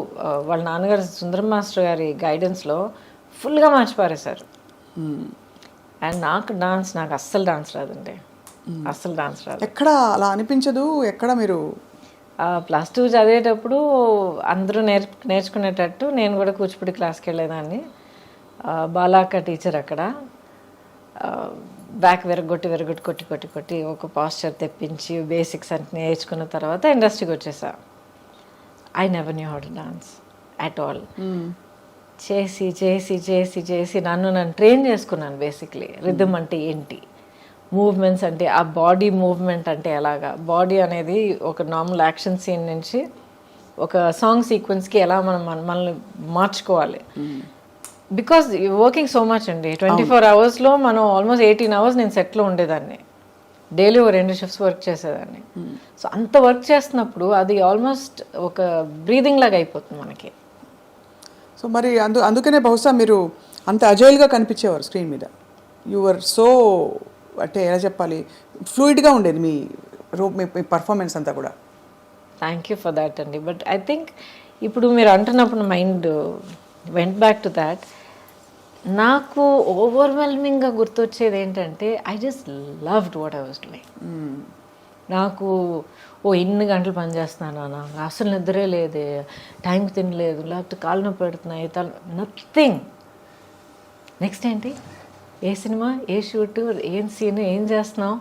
వాళ్ళ నాన్నగారు సుందరం మాస్టర్ గారి గైడెన్స్లో ఫుల్గా మార్చిపారేశారు. అండ్ నాకు అస్సలు డాన్స్ రాదండి, అస్సలు డాన్స్ రాదు. ఎక్కడ అలా అనిపించదు? ఎక్కడ మీరు +2 చదివేటప్పుడు అందరూ నేర్చుకునేటట్టు నేను కూడా కూచిపూడి క్లాస్కి వెళ్ళేదాన్ని. బాలాక్క టీచర్ అక్కడ బ్యాక్ కొట్టి ఒక పాస్చర్ తెప్పించి బేసిక్స్ అంటే నేర్చుకున్న తర్వాత ఇండస్ట్రీకి వచ్చేసా. I never knew how to dance at all. చేసి చేసి చేసి చేసి నన్ను ట్రైన్ చేసుకున్నాను. బేసిక్లీ రిథమ్ అంటే ఏంటి, మూవ్మెంట్స్ అంటే ఆ బాడీ మూవ్మెంట్ అంటే ఎలాగా, బాడీ అనేది ఒక నార్మల్ యాక్షన్ సీన్ నుంచి ఒక సాంగ్ సీక్వెన్స్కి ఎలా మనల్ని మార్చుకోవాలి. బికాజ్ వర్కింగ్ సో మచ్ అండి, 24 అవర్స్లో మనం ఆల్మోస్ట్ 18 అవర్స్ నేను సెట్లో ఉండేదాన్ని. డైలీ 2 షిఫ్ట్స్ వర్క్ చేసేదాన్ని. సో అంత వర్క్ చేస్తున్నప్పుడు అది ఆల్మోస్ట్ ఒక బ్రీదింగ్ లాగా అయిపోతుంది మనకి. సో మరి అందుకనే బహుశా మీరు అంత అజైల్గా కనిపించేవారు స్క్రీన్ మీద. యువర్ సో అంటే ఎలా చెప్పాలి, ఫ్లూయిడ్గా ఉండేది మీ పర్ఫార్మెన్స్ అంతా కూడా. థ్యాంక్ యూ ఫర్ దాట్ అండి. బట్ ఐ థింక్ ఇప్పుడు మీరు అంటున్నప్పుడు mind went back to that. నాకు ఓవర్వెల్మింగ్గా గుర్తొచ్చేది ఏంటంటే I just loved what I was doing. నాకు ఇన్ని గంటలు పనిచేస్తున్నాను నాకు అసలు నిద్రే లేదే, టైంకి తినలేదు, లేకపోతే కాళ్ళు నొప్పి పెడుతున్నాయి, నథింగ్. నెక్స్ట్ ఏంటి, ఏ సినిమా, ఏ షూట్, ఏం సీన్, ఏం చేస్తున్నావు.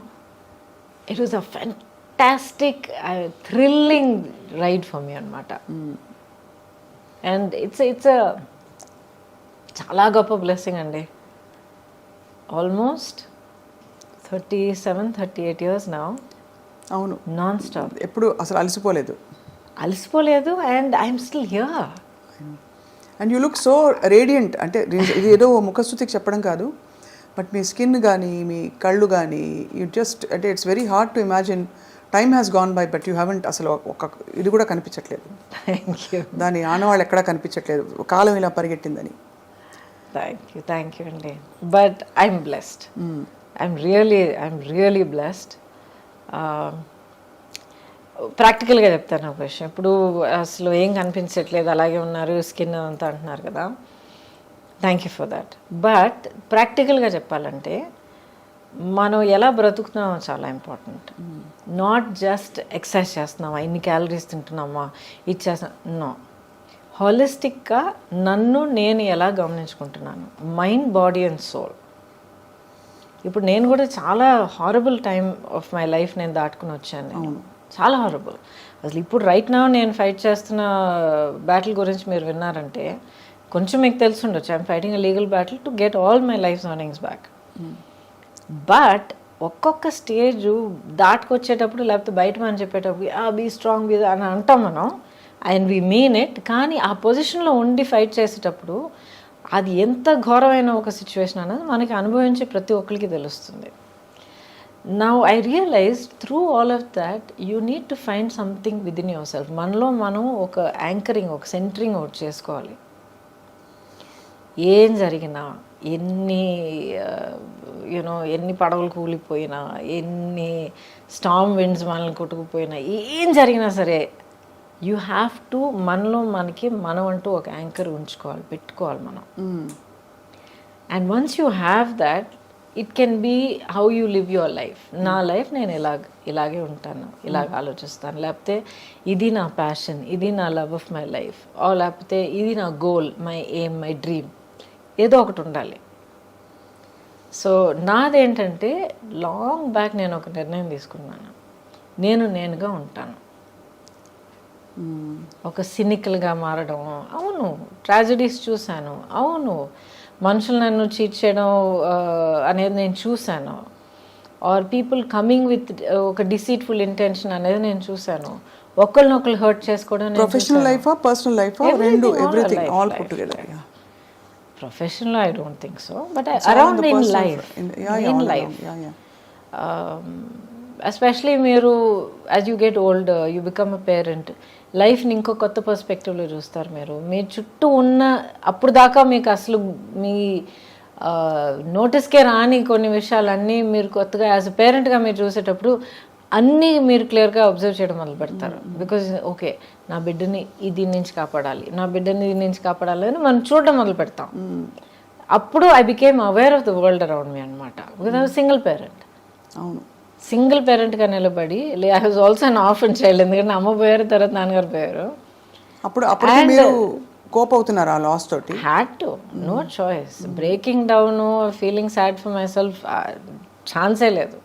It was a fantastic thrilling ride for me అనమాట. అండ్ ఇట్స్ చాలా గొప్ప బ్లెస్సింగ్ అండి. Almost 37-38 years now. అవును, నాన్ స్టాప్. ఎప్పుడు అసలు అలసిపోలేదు and I'm still here. And you look so radiant. అంటే ఇది ఏదో ముఖస్తుతికి చెప్పడం కాదు, బట్ మీ స్కిన్ కానీ మీ కళ్ళు కానీ యూ జస్ట్ అంటే it's very hard to imagine time has gone by but you haven't అసలు ఒక ఇది కూడా కనిపించట్లేదు. Thank you. దాని ఆనవాళ్ళు ఎక్కడా కనిపించట్లేదు, కాలం ఇలా పరిగెట్టిందని. థ్యాంక్ యూ అండి. But I'm blessed. I'm really blessed. ప్రాక్టికల్గా చెప్తాను ఒక విషయం. ఇప్పుడు అసలు ఏం కనిపించట్లేదు, అలాగే ఉన్నారు, స్కిన్ అంతా అంటున్నారు కదా. Thank you for that. But ప్రాక్టికల్గా చెప్పాలంటే మనం ఎలా బ్రతుకుతున్నామో చాలా ఇంపార్టెంట్. నాట్ జస్ట్ ఎక్సర్సైజ్ చేస్తున్నామా, ఇన్ని క్యాలరీస్ తింటున్నామా, ఇది చేస్తున్నా, నో. హాలిస్టిక్గా నన్ను నేను ఎలా గమనించుకుంటున్నాను, మైండ్, బాడీ అండ్ సోల్. ఇప్పుడు నేను కూడా చాలా horrible time of my life నేను దాటుకుని వచ్చాను నేను. చాలా హారబుల్. అసలు ఇప్పుడు రైట్ నా నేను ఫైట్ చేస్తున్న బ్యాటిల్ గురించి మీరు విన్నారంటే కొంచెం మీకు తెలిసి ఉండొచ్చు. I'm fighting a legal battle to get all my life earnings back. But ఒక్కొక్క స్టేజ్ దాటుకొచ్చేటప్పుడు లేకపోతే బయట మనం చెప్పేటప్పుడు బీ స్ట్రాంగ్ బీ అని అంటాం మనం, అండ్ వీ మీన్ ఇట్. కానీ ఆ పొజిషన్లో ఉండి ఫైట్ చేసేటప్పుడు అది ఎంత ఘోరమైన ఒక సిచ్యువేషన్ అనేది మనకి అనుభవించే ప్రతి ఒక్కరికి తెలుస్తుంది. Now I realise through all of that you need to find something within yourself. మనలో మనం ఒక యాంకరింగ్, ఒక సెంటరింగ్ ఒకటి చేసుకోవాలి. ఏం జరిగినా, ఎన్ని ఎన్ని పడవలు కూలిపోయినా, ఎన్ని స్టామ్ విండ్స్ మనల్ని కొట్టుకుపోయినా, ఏం జరిగినా సరే యూ హ్యావ్ టు మనలో మనం అంటూ ఒక యాంకర్ ఉంచుకోవాలి, పెట్టుకోవాలి మనం. And once you have that it can be how you live your life. నా లైఫ్ నేను ఇలాగే ఉంటాను, ఇలాగ ఆలోచిస్తాను, లేకపోతే ఇది నా ప్యాషన్, ఇది నా లవ్ ఆఫ్ మై లైఫ్, లేకపోతే ఇది నా goal, my aim, my dream, ఏదో ఒకటి ఉండాలి. సో నాదేంటంటే లాంగ్ బ్యాక్ నేను ఒక నిర్ణయం తీసుకున్నాను, నేనుగా ఉంటాను. ఒక సినికల్గా మారడం, అవును ట్రాజడీస్ చూశాను, అవును మనుషులు నన్ను చీట్ చేయడం అనేది నేను చూశాను, ఆర్ పీపుల్ కమింగ్ విత్ ఒక డిసీట్ఫుల్ ఇంటెన్షన్ అనేది నేను చూశాను, ఒకరినొకరు హర్ట్ చేసుకోవడం. ప్రొఫెషనల్ లైఫ్, పర్సనల్ లైఫ్, రెండు, everything all put together. Professionally, I don't think so, but around in life, especially మీరు as you get older, you become a parent, లైఫ్ని ఇంకో కొత్త పర్స్పెక్టివ్లో చూస్తారు మీరు. మీ చుట్టూ ఉన్న అప్పుడు దాకా మీకు అసలు మీ నోటీస్కే రాని కొన్ని విషయాలన్నీ మీరు కొత్తగా యాజ్ అ పేరెంట్గా మీరు చూసేటప్పుడు అన్నీ మీరు క్లియర్గా అబ్జర్వ్ చేయడం మొదలు పెడతారు. బికాజ్ ఓకే నా బిడ్డని దీని నుంచి కాపాడాలి, నా బిడ్డని దీని నుంచి కాపాడాలి అని మనం చూడడం మొదలు పెడతాం. అప్పుడు I became aware of the world around me అనమాట. Because I was single parent. అవును, సింగిల్ పేరెంట్గా నిలబడి, I was also an orphan child. ఎందుకంటే అమ్మ పోయారు, తర్వాత నాన్నగారు పోయారు. అప్పుడు మీరు కోప్ అవుతున్నారు ఆ లాస్ తోటి? Had to, no choice. Breaking down, feeling sad for myself ఛాన్సే లేదు.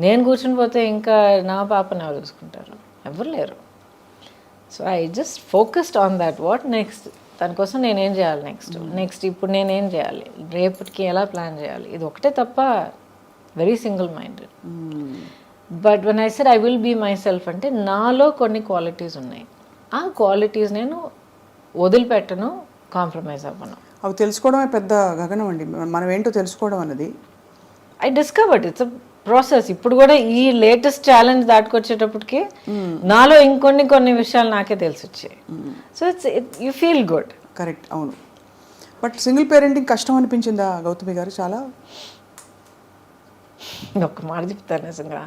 నేను కూర్చుని పోతే ఇంకా నా పాపని ఎవరు చూసుకుంటారు? ఎవరు లేరు. So I just focused on that. What next, దానికోసం నేనేం చేయాలి, నెక్స్ట్ ఇప్పుడు నేనేం చేయాలి, రేపటికి ఎలా ప్లాన్ చేయాలి, ఇది ఒకటే తప్ప. Very single minded. But when I said I will be myself అంటే నాలో కొన్ని క్వాలిటీస్ ఉన్నాయి. ఆ క్వాలిటీస్ నేను వదిలిపెట్టను, కాంప్రమైజ్ అవ్వను. అవి తెలుసుకోవడమే పెద్ద గగనం అండి. మనం ఏంటో తెలుసుకోవడం అన్నది I discovered. It's a process. ఇప్పుడు కూడా ఈ లేటెస్ట్ ఛాలెంజ్ దాటుకొచ్చేటప్పటికి నాలో కొన్ని విషయాలు నాకే తెలిసి వచ్చాయి. So you feel good. Correct, అవును. బట్ సింగిల్ పేరెంటింగ్ కష్టం అనిపించిందా గౌతమి గారు? చాలా ఒక్క మాట చెప్తాను, నిజంగా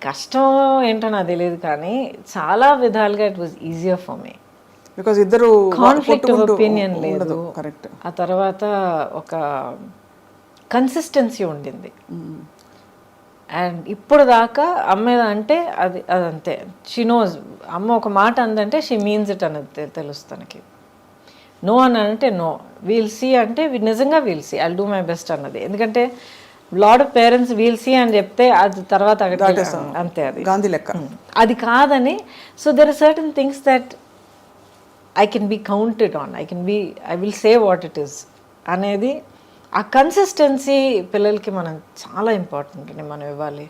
కష్టం ఏంటో నాకు తెలియదు, కానీ చాలా విధాలుగా it was easier for me. Because ఇద్దరు కాన్ఫ్లిక్ట్ ఆఫ్ ఒపీనియన్ లేదు. కరెక్ట్. ఆ తర్వాత ఒక కన్సిస్టెన్సీ ఉండింది. అండ్ ఇప్పుడు దాకా అమ్మ అంటే అదంతే. She knows. అమ్మ ఒక మాట అందంటే షీ మీన్స్ ఇట్ అనేది తెలుసు తనకి. నో అని అంటే నో, వీల్ సీ అంటే నిజంగా we'll see, I'll do my best అన్నది. ఎందుకంటే lot of parents we'll see అని చెప్తే అది తర్వాత అంతే, అది గాంధీ లెక్క. అది కాదని. So there are certain things that I can be counted on, I will say what it is అనేది. ఆ కన్సిస్టెన్సీ పిల్లలకి మనం చాలా ఇంపార్టెంట్ అని మనం ఇవ్వాలి.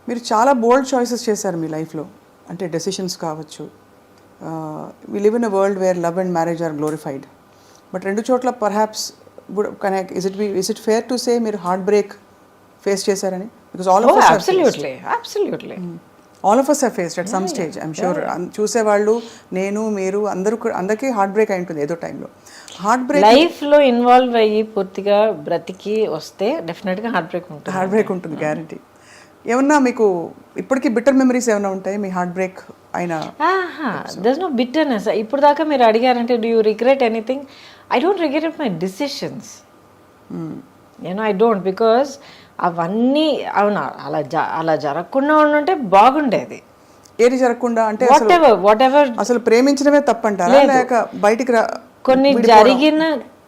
మీరు చాలా బోల్డ్ చాయిసెస్ చేశారు మీ లైఫ్లో, అంటే డెసిషన్స్ కావచ్చు. We live in a world where love and marriage are glorified. But రెండు చోట్ల perhaps is it fair to say మీరు హార్ట్ బ్రేక్ ఫేస్ చేశారని? Because all of absolutely all of us have faced at some stage. I'm sure చూసేవాళ్ళు, నేను, మీరు అందరికీ heart break అయి ఉంటుంది ఏదో టైంలో. హార్ట్ బ్రేక్ లైఫ్లో ఇన్వాల్వ్ అయ్యి పూర్తిగా బ్రతికి వస్తే డెఫినెట్గా హార్ట్ బ్రేక్ ఉంటుంది గ్యారంటీ. ఏమన్నా మీకు ఇప్పటికీ బిట్టర్ మెమరీస్ ఏమైనా ఉంటాయి మీ హార్ట్ బ్రేక్ అయినా? There's no bitterness. ఇప్పుడు దాకా మీరు అడిగారంటే do you regret anything? I don't regret my decisions. I don't. Because అవన్నీ అవునా అలా జరగకుండా ఉంటే బాగుండేది. ఏది జరగకుండా అంటే వాట్ ఎవర్ అసలు ప్రేమించడమే తప్పంటారా, లేక బయటికి కొన్ని జరిగిన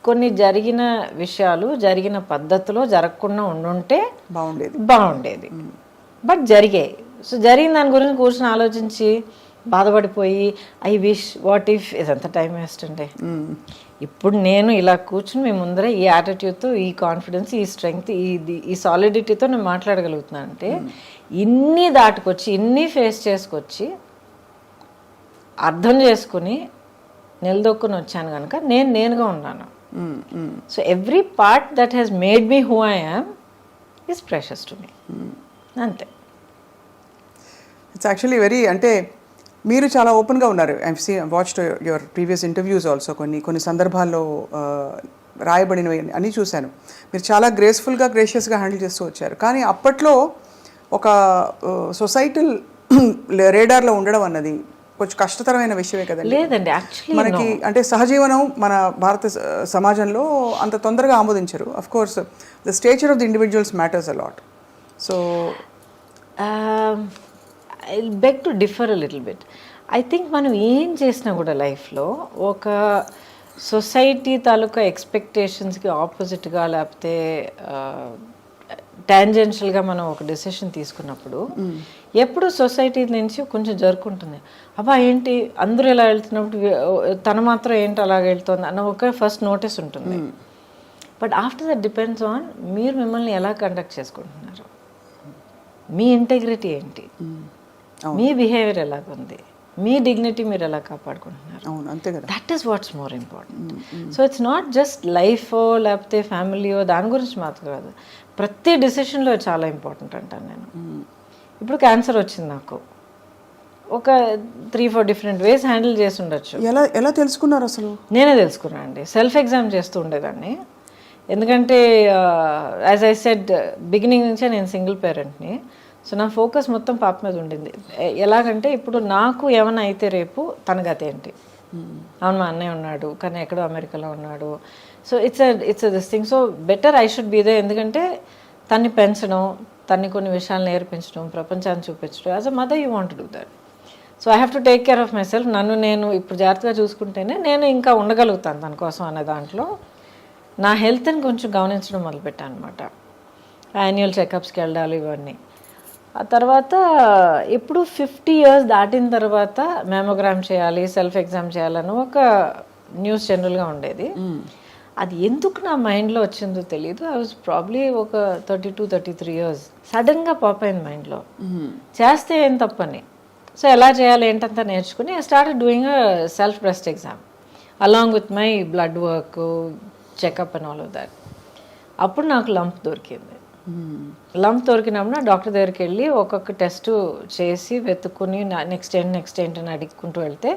కొన్ని జరిగిన విషయాలు జరిగిన పద్ధతిలో జరగకుండా ఉండుంటే బాగుండేది. బట్ జరిగాయి. సో జరిగిన దాని గురించి కూర్చొని ఆలోచించి బాధపడిపోయి ఐ విష్ వాట్ ఇఫ్ ఇదంతా టైం వేస్ట్ అండి. ఇప్పుడు నేను ఇలా కూర్చుని మీ ముందర ఈ యాటిట్యూడ్తో, ఈ కాన్ఫిడెన్స్, ఈ స్ట్రెంగ్త్, ఈ సాలిడిటీతో నేను మాట్లాడగలుగుతున్నాను అంటే ఇన్ని దాటుకొచ్చి ఇన్ని ఫేస్ చేసుకొచ్చి అర్థం చేసుకుని నిలదొక్కుని వచ్చాను కనుక నేనుగా ఉన్నాను. So every part that has made me who I am is precious to me. అంతే. ఇట్స్ యాక్చువల్లీ వెరీ, అంటే మీరు చాలా ఓపెన్గా ఉన్నారు. I watched your previous interviews also. కొన్ని సందర్భాల్లో రాయబడినవి అని చూశాను. మీరు చాలా గ్రేషియస్గా హ్యాండిల్ చేస్తూ వచ్చారు. కానీ అప్పట్లో ఒక సొసైటల్ రేడార్లో ఉండడం అన్నది కొంచెం కష్టతరమైన విషయమే కదండి. లేదండి, యాక్చువల్లీ మనకి అంటే సహజీవనం మన భారత సమాజంలో అంత తొందరగా ఆమోదించరు. Of course the stature of the individuals matters a lot. So I beg to differ a little bit. I think మనం ఏం చేసినా కూడా లైఫ్లో ఒక సొసైటీ తాలూకా ఎక్స్పెక్టేషన్స్కి ఆపోజిట్గా లేకపోతే టాంజెన్షియల్గా మనం ఒక డెసిషన్ తీసుకున్నప్పుడు ఎప్పుడు సొసైటీ నుంచి కొంచెం జరుపుకుంటుంది. అబ్బా ఏంటి అందరూ ఎలా వెళ్తున్నప్పుడు తను మాత్రం ఏంటి అలాగ వెళ్తుంది అన్న ఒక ఫస్ట్ నోటీస్ ఉంటుంది. But after that depends on మీరు మిమ్మల్ని ఎలా కండక్ట్ చేసుకుంటున్నారు, మీ ఇంటెగ్రిటీ ఏంటి, మీ బిహేవియర్ ఎలాగుంది, మీ డిగ్నిటీ మీరు ఎలా కాపాడుకుంటున్నారు. అంతే కదా. That is what's more important. So it's not just లైఫో లేకపోతే ఫ్యామిలీయో దాని గురించి మాత్రం కాదు, ప్రతి డెసిషన్లో చాలా ఇంపార్టెంట్ అంటాను నేను. ఇప్పుడు క్యాన్సర్ వచ్చింది నాకు, ఒక 3-4 డిఫరెంట్ వేస్ హ్యాండిల్ చేసి ఉండొచ్చు. ఎలా తెలుసుకున్నారు అసలు? నేనే తెలుసుకున్నాను అండి. సెల్ఫ్ ఎగ్జామ్ చేస్తూ ఉండేదాన్ని. ఎందుకంటే యాజ్ ఐ సెడ్ బిగినింగ్ నుంచే నేను సింగిల్ పేరెంట్ని. సో నా ఫోకస్ మొత్తం పాప మీద ఉండింది. ఎలాగంటే ఇప్పుడు నాకు ఏమైనా అయితే రేపు తన గత ఏంటి, అవును మా అన్నయ్య ఉన్నాడు కానీ ఎక్కడో అమెరికాలో ఉన్నాడు. So it's this thing. So better I should be there. ఎందుకంటే తన్ని పెంచడం, తన్ని కొన్ని విషయాలు నేర్పించడం, ప్రపంచాన్ని చూపించడం, as a mother you want to do that. So I have to take care of myself. నన్ను నేను ఇప్పుడు జాగ్రత్తగా చూసుకుంటేనే నేను ఇంకా ఉండగలుగుతాను తన కోసం అనే దాంట్లో నా హెల్త్ని కొంచెం గమనించడం మొదలుపెట్టాను అనమాట. యాన్యువల్ చెకప్స్కి వెళ్ళాలి ఇవన్నీ. ఆ తర్వాత ఇప్పుడు 50 years దాటిన తర్వాత మ్యామోగ్రామ్ చేయాలి, సెల్ఫ్ ఎగ్జామ్ చేయాలని ఒక న్యూస్ జనరల్గా ఉండేది. అది ఎందుకు నా మైండ్లో వచ్చిందో తెలియదు. ఐ వాజ్ ప్రాబ్లీ ఒక 32-33 years. సడన్గా పాప్ అయింది మైండ్లో, చేస్తే ఏం తప్పని. సో ఎలా చేయాలి ఏంటంతా నేర్చుకుని I started doing a self breast exam along with my blood work, checkup and all of that. అప్పుడు నాకు లంప్ దొరికింది. లంప్ దొరికినప్పుడు డాక్టర్ దగ్గరికి వెళ్ళి ఒక్కొక్క టెస్ట్ చేసి వెతుక్కుని నెక్స్ట్ ఏంటి అని అడుక్కుంటూ వెళ్తే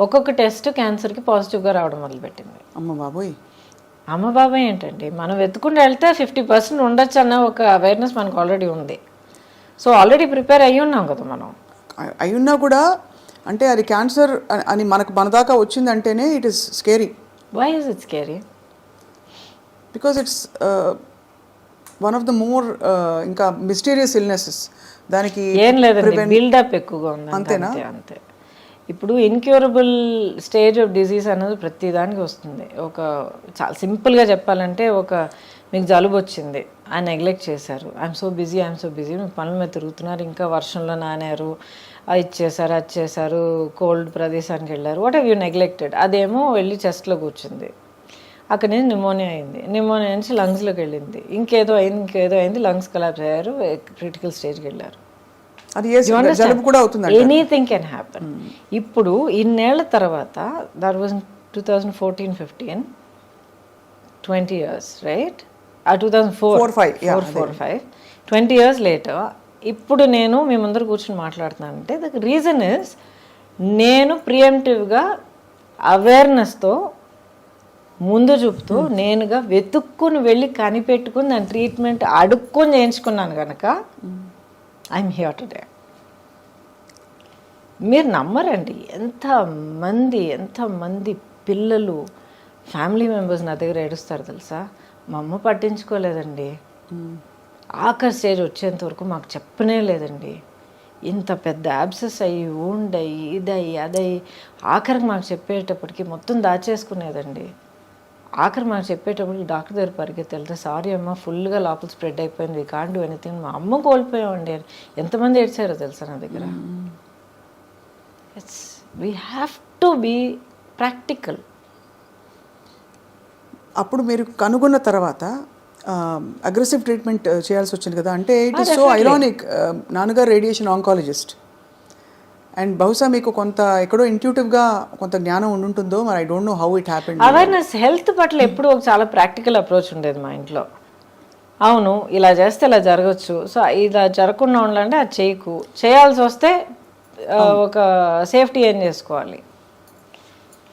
ఒక్కొక్క టెస్ట్ క్యాన్సర్కి పాజిటివ్గా రావడం మొదలుపెట్టింది. అమ్మ బాబాయ్ ఏంటండి, మనం వెతుకుంటూ వెళ్తే 50% ఉండొచ్చు అన్న ఒక అవేర్నెస్ మనకు ఆల్రెడీ ఉంది. సో ఆల్రెడీ ప్రిపేర్ అయ్యి ఉన్నాం కదా మనం. అయ్యున్నా కూడా అంటే అది క్యాన్సర్ అని మన దాకా వచ్చిందంటేనే it is scary. Why is it scary? Because it's one of the more ఇంకా మిస్టీరియస్ ఇల్నెసెస్. దానికి ఏం లేదండి, బిల్డప్ ఎక్కువగా ఉంది. అంతేనా? అంతే. ఇప్పుడు ఇన్క్యూరబుల్ స్టేజ్ ఆఫ్ డిజీజ్ అనేది ప్రతి దానికి వస్తుంది. ఒక చాలా సింపుల్గా చెప్పాలంటే మీకు జలుబు వచ్చింది, ఆయన నెగ్లెక్ట్ చేశారు. ఐఎమ్ సో బిజీ మీకు పనుల మీద తిరుగుతున్నారు, ఇంకా వర్షంలో నానారు, అది చేశారు, కోల్డ్ ప్రదేశానికి వెళ్ళారు, వాట్ హ్యావ్ యూ నెగ్లెక్టెడ్. అదేమో వెళ్ళి చెస్ట్లో కూర్చుంది, అక్కడ నుంచి నిమోనియా నుంచి లంగ్స్లోకి వెళ్ళింది, ఇంకేదో అయింది, లంగ్స్ కొలాప్స్ అయ్యారు, క్రిటికల్ స్టేజ్కి వెళ్ళారు. Anything can happen. ఇప్పుడు ఇన్నేళ్ల తర్వాత that was 2014-15, 20 years, right? 2004-5, 20 years later ఇప్పుడు నేను మీ ముందర కూర్చొని మాట్లాడుతున్నానంటే ద రీజన్ ఇస్ నేను ప్రియంటివ్గా అవేర్నెస్తో ముందు చూపుతూ నేనుగా వెతుక్కుని వెళ్ళి కనిపెట్టుకుని దాని ట్రీట్మెంట్ అడుక్కొని చేయించుకున్నాను కనుక ఐఎమ్ హియర్ టుడే. మీరు నమ్మరండి, ఎంతమంది పిల్లలు, ఫ్యామిలీ మెంబర్స్ నా దగ్గర ఏడుస్తారు తెలుసా. మా అమ్మ పట్టించుకోలేదండి, ఆఖరి స్టేజ్ వచ్చేంత వరకు మాకు చెప్పనే లేదండి, ఇంత పెద్ద యాబ్సెస్ అయ్యి ఉండయి ఇదయ్యి అదయ్యి ఆఖరికి మాకు చెప్పేటప్పటికి మొత్తం దాచేసుకునేదండి. ఆఖరి మనం చెప్పేటప్పుడు డాక్టర్ దగ్గర పరిగెత్తి వెళ్తే సారీ అమ్మ ఫుల్గా లోపల స్ప్రెడ్ అయిపోయింది, వీ కాంట్ డూ ఎనీథింగ్. మా అమ్మ కోల్పోయామండి అని ఎంతమంది ఏడ్చారో తెలుసా నా దగ్గర. It's we have to be practical. అప్పుడు మీరు కనుగొన్న తర్వాత అగ్రెసివ్ ట్రీట్మెంట్ చేయాల్సి వచ్చింది కదా, అంటే ఇట్ ఈస్ సో ఐరానిక్. నాన్నగారు రేడియేషన్ ఆంకాలజిస్ట్, అండ్ బహుశా మీకు కొంత ఎక్కడో ఇంట్యూటివ్గా కొంత జ్ఞానం ఉండుంటుందో, మరి I don't know how it happened. Awareness health పట్ల ఎప్పుడు ఒక చాలా ప్రాక్టికల్ అప్రోచ్ ఉండేది మా ఇంట్లో. అవును ఇలా చేస్తే ఇలా జరగచ్చు, సో ఇలా జరగకుండా ఉండాలంటే అది చేయకు, చేయాల్సి వస్తే ఒక సేఫ్టీ ఏం చేసుకోవాలి.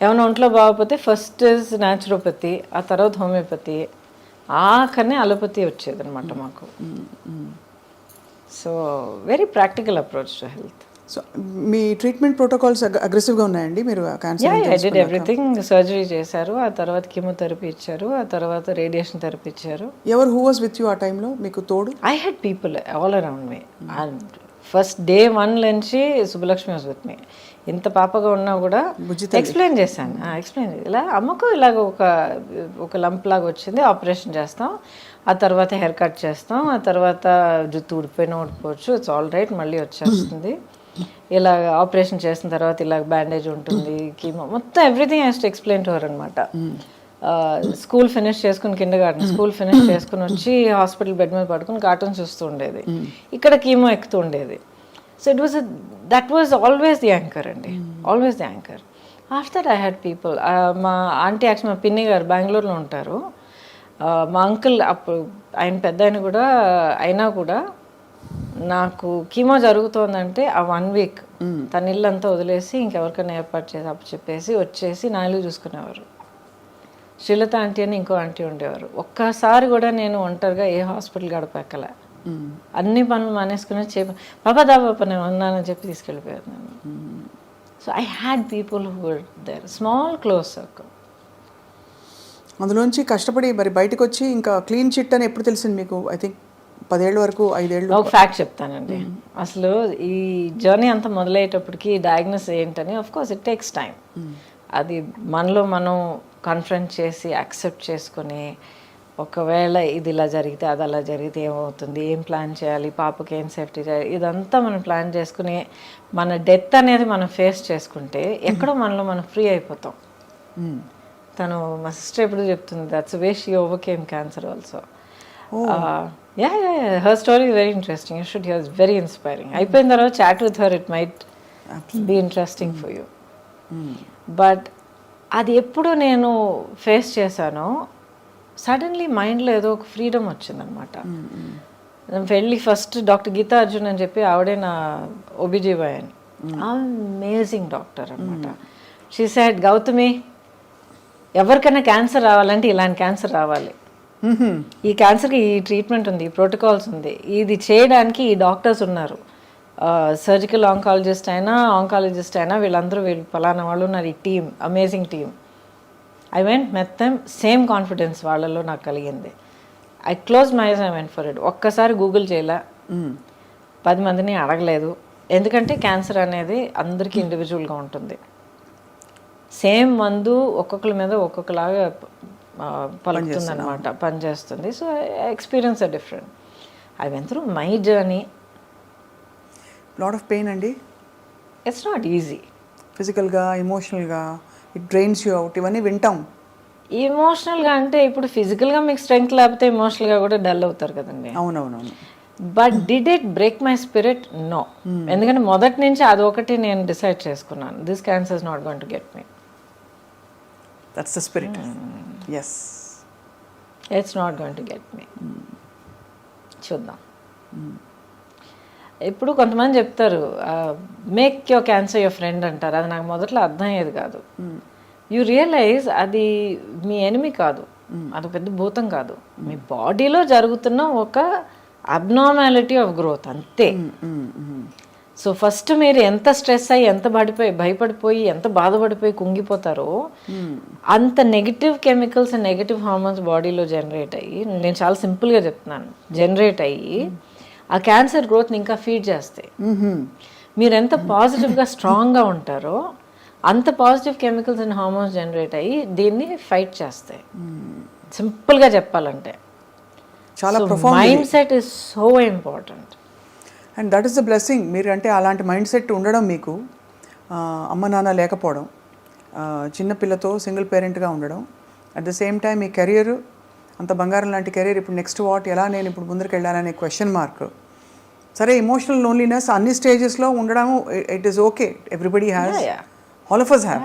ఏమైనా ఒంట్లో బాగోకపోతే ఫస్ట్ ఇస్ న్యాచురోపతి, ఆ తర్వాత హోమియోపతి, ఆఖరినే అలోపతి వచ్చేది అనమాట మాకు. So very practical approach to health. So me treatment protocols అగ్రెసివ్గా ఉన్నాయండి? మీరు cancer I did everything. Surgery చేశారు, ఆ తర్వాత కీమోథెరపీ ఇచ్చారు, ఆ తర్వాత రేడియేషన్ థెరపీ ఇచ్చారు. ఎవరు హూ వాజ్ విత్ యూ ఆ టైంలో మీకు తోడు? I had people all around me. And first day 1 నుంచి సుబ్బలక్ష్మి వాజ్ విత్ మీ. ఇంత పాపగా ఉన్నా కూడా ఎక్స్ప్లెయిన్ చేశాను, ఇలా అమ్మకు ఇలాగ ఒక లంప్ లాగా వచ్చింది, ఆపరేషన్ చేస్తాం, ఆ తర్వాత హెయిర్ కట్ చేస్తాం, ఆ తర్వాత జుట్టు ఊడిపోయినా ఊడిపోవచ్చు, ఇట్స్ ఆల్ రైట్, మళ్ళీ వచ్చేస్తుంది. ఇలా ఆపరేషన్ చేసిన తర్వాత ఇలా బ్యాండేజ్ ఉంటుంది, కీమో, మొత్తం everything has to explain to her అనమాట. స్కూల్ ఫినిష్ చేసుకుని కిండర్గార్టెన్ స్కూల్ ఫినిష్ చేసుకుని వచ్చి హాస్పిటల్ బెడ్ మీద పడుకుని కార్టూన్ చూస్తూ ఉండేది, ఇక్కడ కీమో ఎక్కుతూ ఉండేది. So it was that was always the anchor అండి, always the anchor. After that I had people. మా ఆంటీ యాక్చువల్ మా పిన్ని గారు బెంగళూరులో ఉంటారు. మా అంకుల్ అప్పుడు ఆయన పెద్ద ఆయన కూడా అయినా కూడా నాకు కీమో జరుగుతోందంటే ఆ 1 వీక్ తన ఇల్లంతా వదిలేసి ఇంకెవరికైనా ఏర్పాటు చేసి అప్పుడు చెప్పేసి వచ్చేసి నా ఇల్లు చూసుకునేవారు. శ్రీలత ఆంటీ అని ఇంకో ఆంటీ ఉండేవారు. ఒక్కసారి కూడా నేను ఒంటరిగా ఏ హాస్పిటల్ గడపక్కల, అన్ని పనులు మానేసుకుని బాబా దాబాపా నేను ఉన్నానని చెప్పి తీసుకెళ్ళిపోయారు నేను. So I had people who were there, small close circle. అందులోంచి కష్టపడి మరి బయటకు వచ్చి ఇంకా క్లీన్ చిట్ అని ఎప్పుడు తెలిసింది మీకు? ఐ థింక్ 10 ఏళ్ళ వరకు 5 ఏళ్ళు. ఒక ఫ్యాక్ట్ చెప్తానండి, అసలు ఈ జర్నీ అంతా మొదలయ్యేటప్పటికి డయాగ్నోస్ ఏంటని of course it takes time. అది మనలో మనం కన్ఫ్రంట్ చేసి యాక్సెప్ట్ చేసుకొని, ఒకవేళ ఇది ఇలా జరిగితే అది అలా జరిగితే ఏమవుతుంది, ఏం ప్లాన్ చేయాలి, పాపకి ఏం సేఫ్టీ చేయాలి, ఇదంతా మనం ప్లాన్ చేసుకుని మన డెత్ అనేది మనం ఫేస్ చేసుకుంటే ఎక్కడో మనలో మనం ఫ్రీ అయిపోతాం. తను మా సిస్టర్ ఎప్పుడు చెప్తుంది, that's way she overcame cancer also. Her story very interesting, you should hear, very inspiring. అయిపోయిన తర్వాత chat with her, it might be interesting for you. But అది ఎప్పుడు నేను ఫేస్ చేశానో సడన్లీ మైండ్లో ఏదో ఒక ఫ్రీడమ్ వచ్చిందనమాట. వెళ్ళి ఫస్ట్ డాక్టర్ గీతా అర్జున్ అని చెప్పి ఆవిడే నా OBGYN, అమేజింగ్ డాక్టర్ అనమాట. షీ సెడ్, గౌతమి ఎవరికైనా క్యాన్సర్ రావాలంటే ఇలాంటి క్యాన్సర్ రావాలి, ఈ క్యాన్సర్కి ఈ ట్రీట్మెంట్ ఉంది, ఈ ప్రోటోకాల్స్ ఉంది, ఇది చేయడానికి ఈ డాక్టర్స్ ఉన్నారు, సర్జికల్ ఆంకాలజిస్ట్ అయినా ఆంకాలజిస్ట్ అయినా వీళ్ళు పలానా వాళ్ళు ఉన్నారు, ఈ team amazing team. I went met them, same confidence వాళ్ళలో నాకు కలిగింది. I close my eyes, I went for it. ఒక్కసారి గూగుల్ చేయలే, 10 మందిని అడగలేదు, ఎందుకంటే క్యాన్సర్ అనేది అందరికీ ఇండివిజువల్గా ఉంటుంది. సేమ్ మందు ఒక్కొక్కరి మీద ఒక్కొక్కలాగా పలుకుతుంది అనమాట, పనిచేస్తుంది. So experience are different. I went through my journey. Lot of pain అండి. It's not easy. ఫిజికల్గా, ఎమోషనల్గా, ఇట్ డ్రైన్స్ యూ అవుట్, ఇవన్నీ వింటాం. ఎమోషనల్గా అంటే ఇప్పుడు ఫిజికల్గా మీకు స్ట్రెంగ్త్ లేకపోతే ఎమోషనల్గా కూడా డల్ అవుతారు కదండి. అవునవునవును. But did it break my spirit? No. ఎందుకంటే మొదటి నుంచి అదొకటి నేను డిసైడ్ చేసుకున్నాను, this cancer is not going to get me. That's the spirit. Yes, it's not going to get me. చూద్దాం. ఇప్పుడు కొంతమంది చెప్తారు make your cancer your friend అంటారు. అది నాకు మొదట్లో అర్థం అయ్యేది కాదు. యూ రియలైజ్ అది మీ ఎనిమి కాదు, అది పెద్ద భూతం కాదు, మీ బాడీలో జరుగుతున్న ఒక అబ్నార్మాలిటీ ఆఫ్ గ్రోత్ అంతే. సో ఫస్ట్ మీరు ఎంత స్ట్రెస్ అయ్యి, ఎంత భయపడిపోయి, ఎంత బాధపడిపోయి కుంగిపోతారో అంత నెగిటివ్ కెమికల్స్, నెగిటివ్ హార్మోన్స్ బాడీలో జనరేట్ అయ్యి, నేను చాలా సింపుల్గా చెప్తున్నాను, జనరేట్ అయ్యి ఆ క్యాన్సర్ గ్రోత్ని ఇంకా ఫీడ్ చేస్తాయి. మీరు ఎంత పాజిటివ్గా స్ట్రాంగ్గా ఉంటారో అంత positive chemicals and hormones generate అయ్యి దీన్ని ఫైట్ చేస్తాయి. సింపుల్గా చెప్పాలంటే చాలా mind set is so important. And that is the blessing. మీరు అంటే అలాంటి మైండ్ సెట్ ఉండడం, మీకు అమ్మ నాన్న లేకపోవడం, చిన్నపిల్లతో సింగిల్ పేరెంట్గా ఉండడం, at the same time me career అంత బంగారం లాంటి కెరీర్, ఇప్పుడు నెక్స్ట్ వాట్, ఎలా నేను ఇప్పుడు ముందరికి వెళ్ళాలనే క్వశ్చన్ మార్క్. సరే, ఎమోషనల్ లోన్లీనెస్ అన్ని స్టేజెస్లో ఉండడం, it is okay, everybody has, all of us have.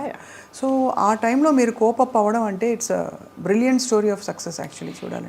So ఆ టైంలో మీరు కోప్ అప్ అవ్వడం అంటే it's brilliant story of success actually చూడాలి.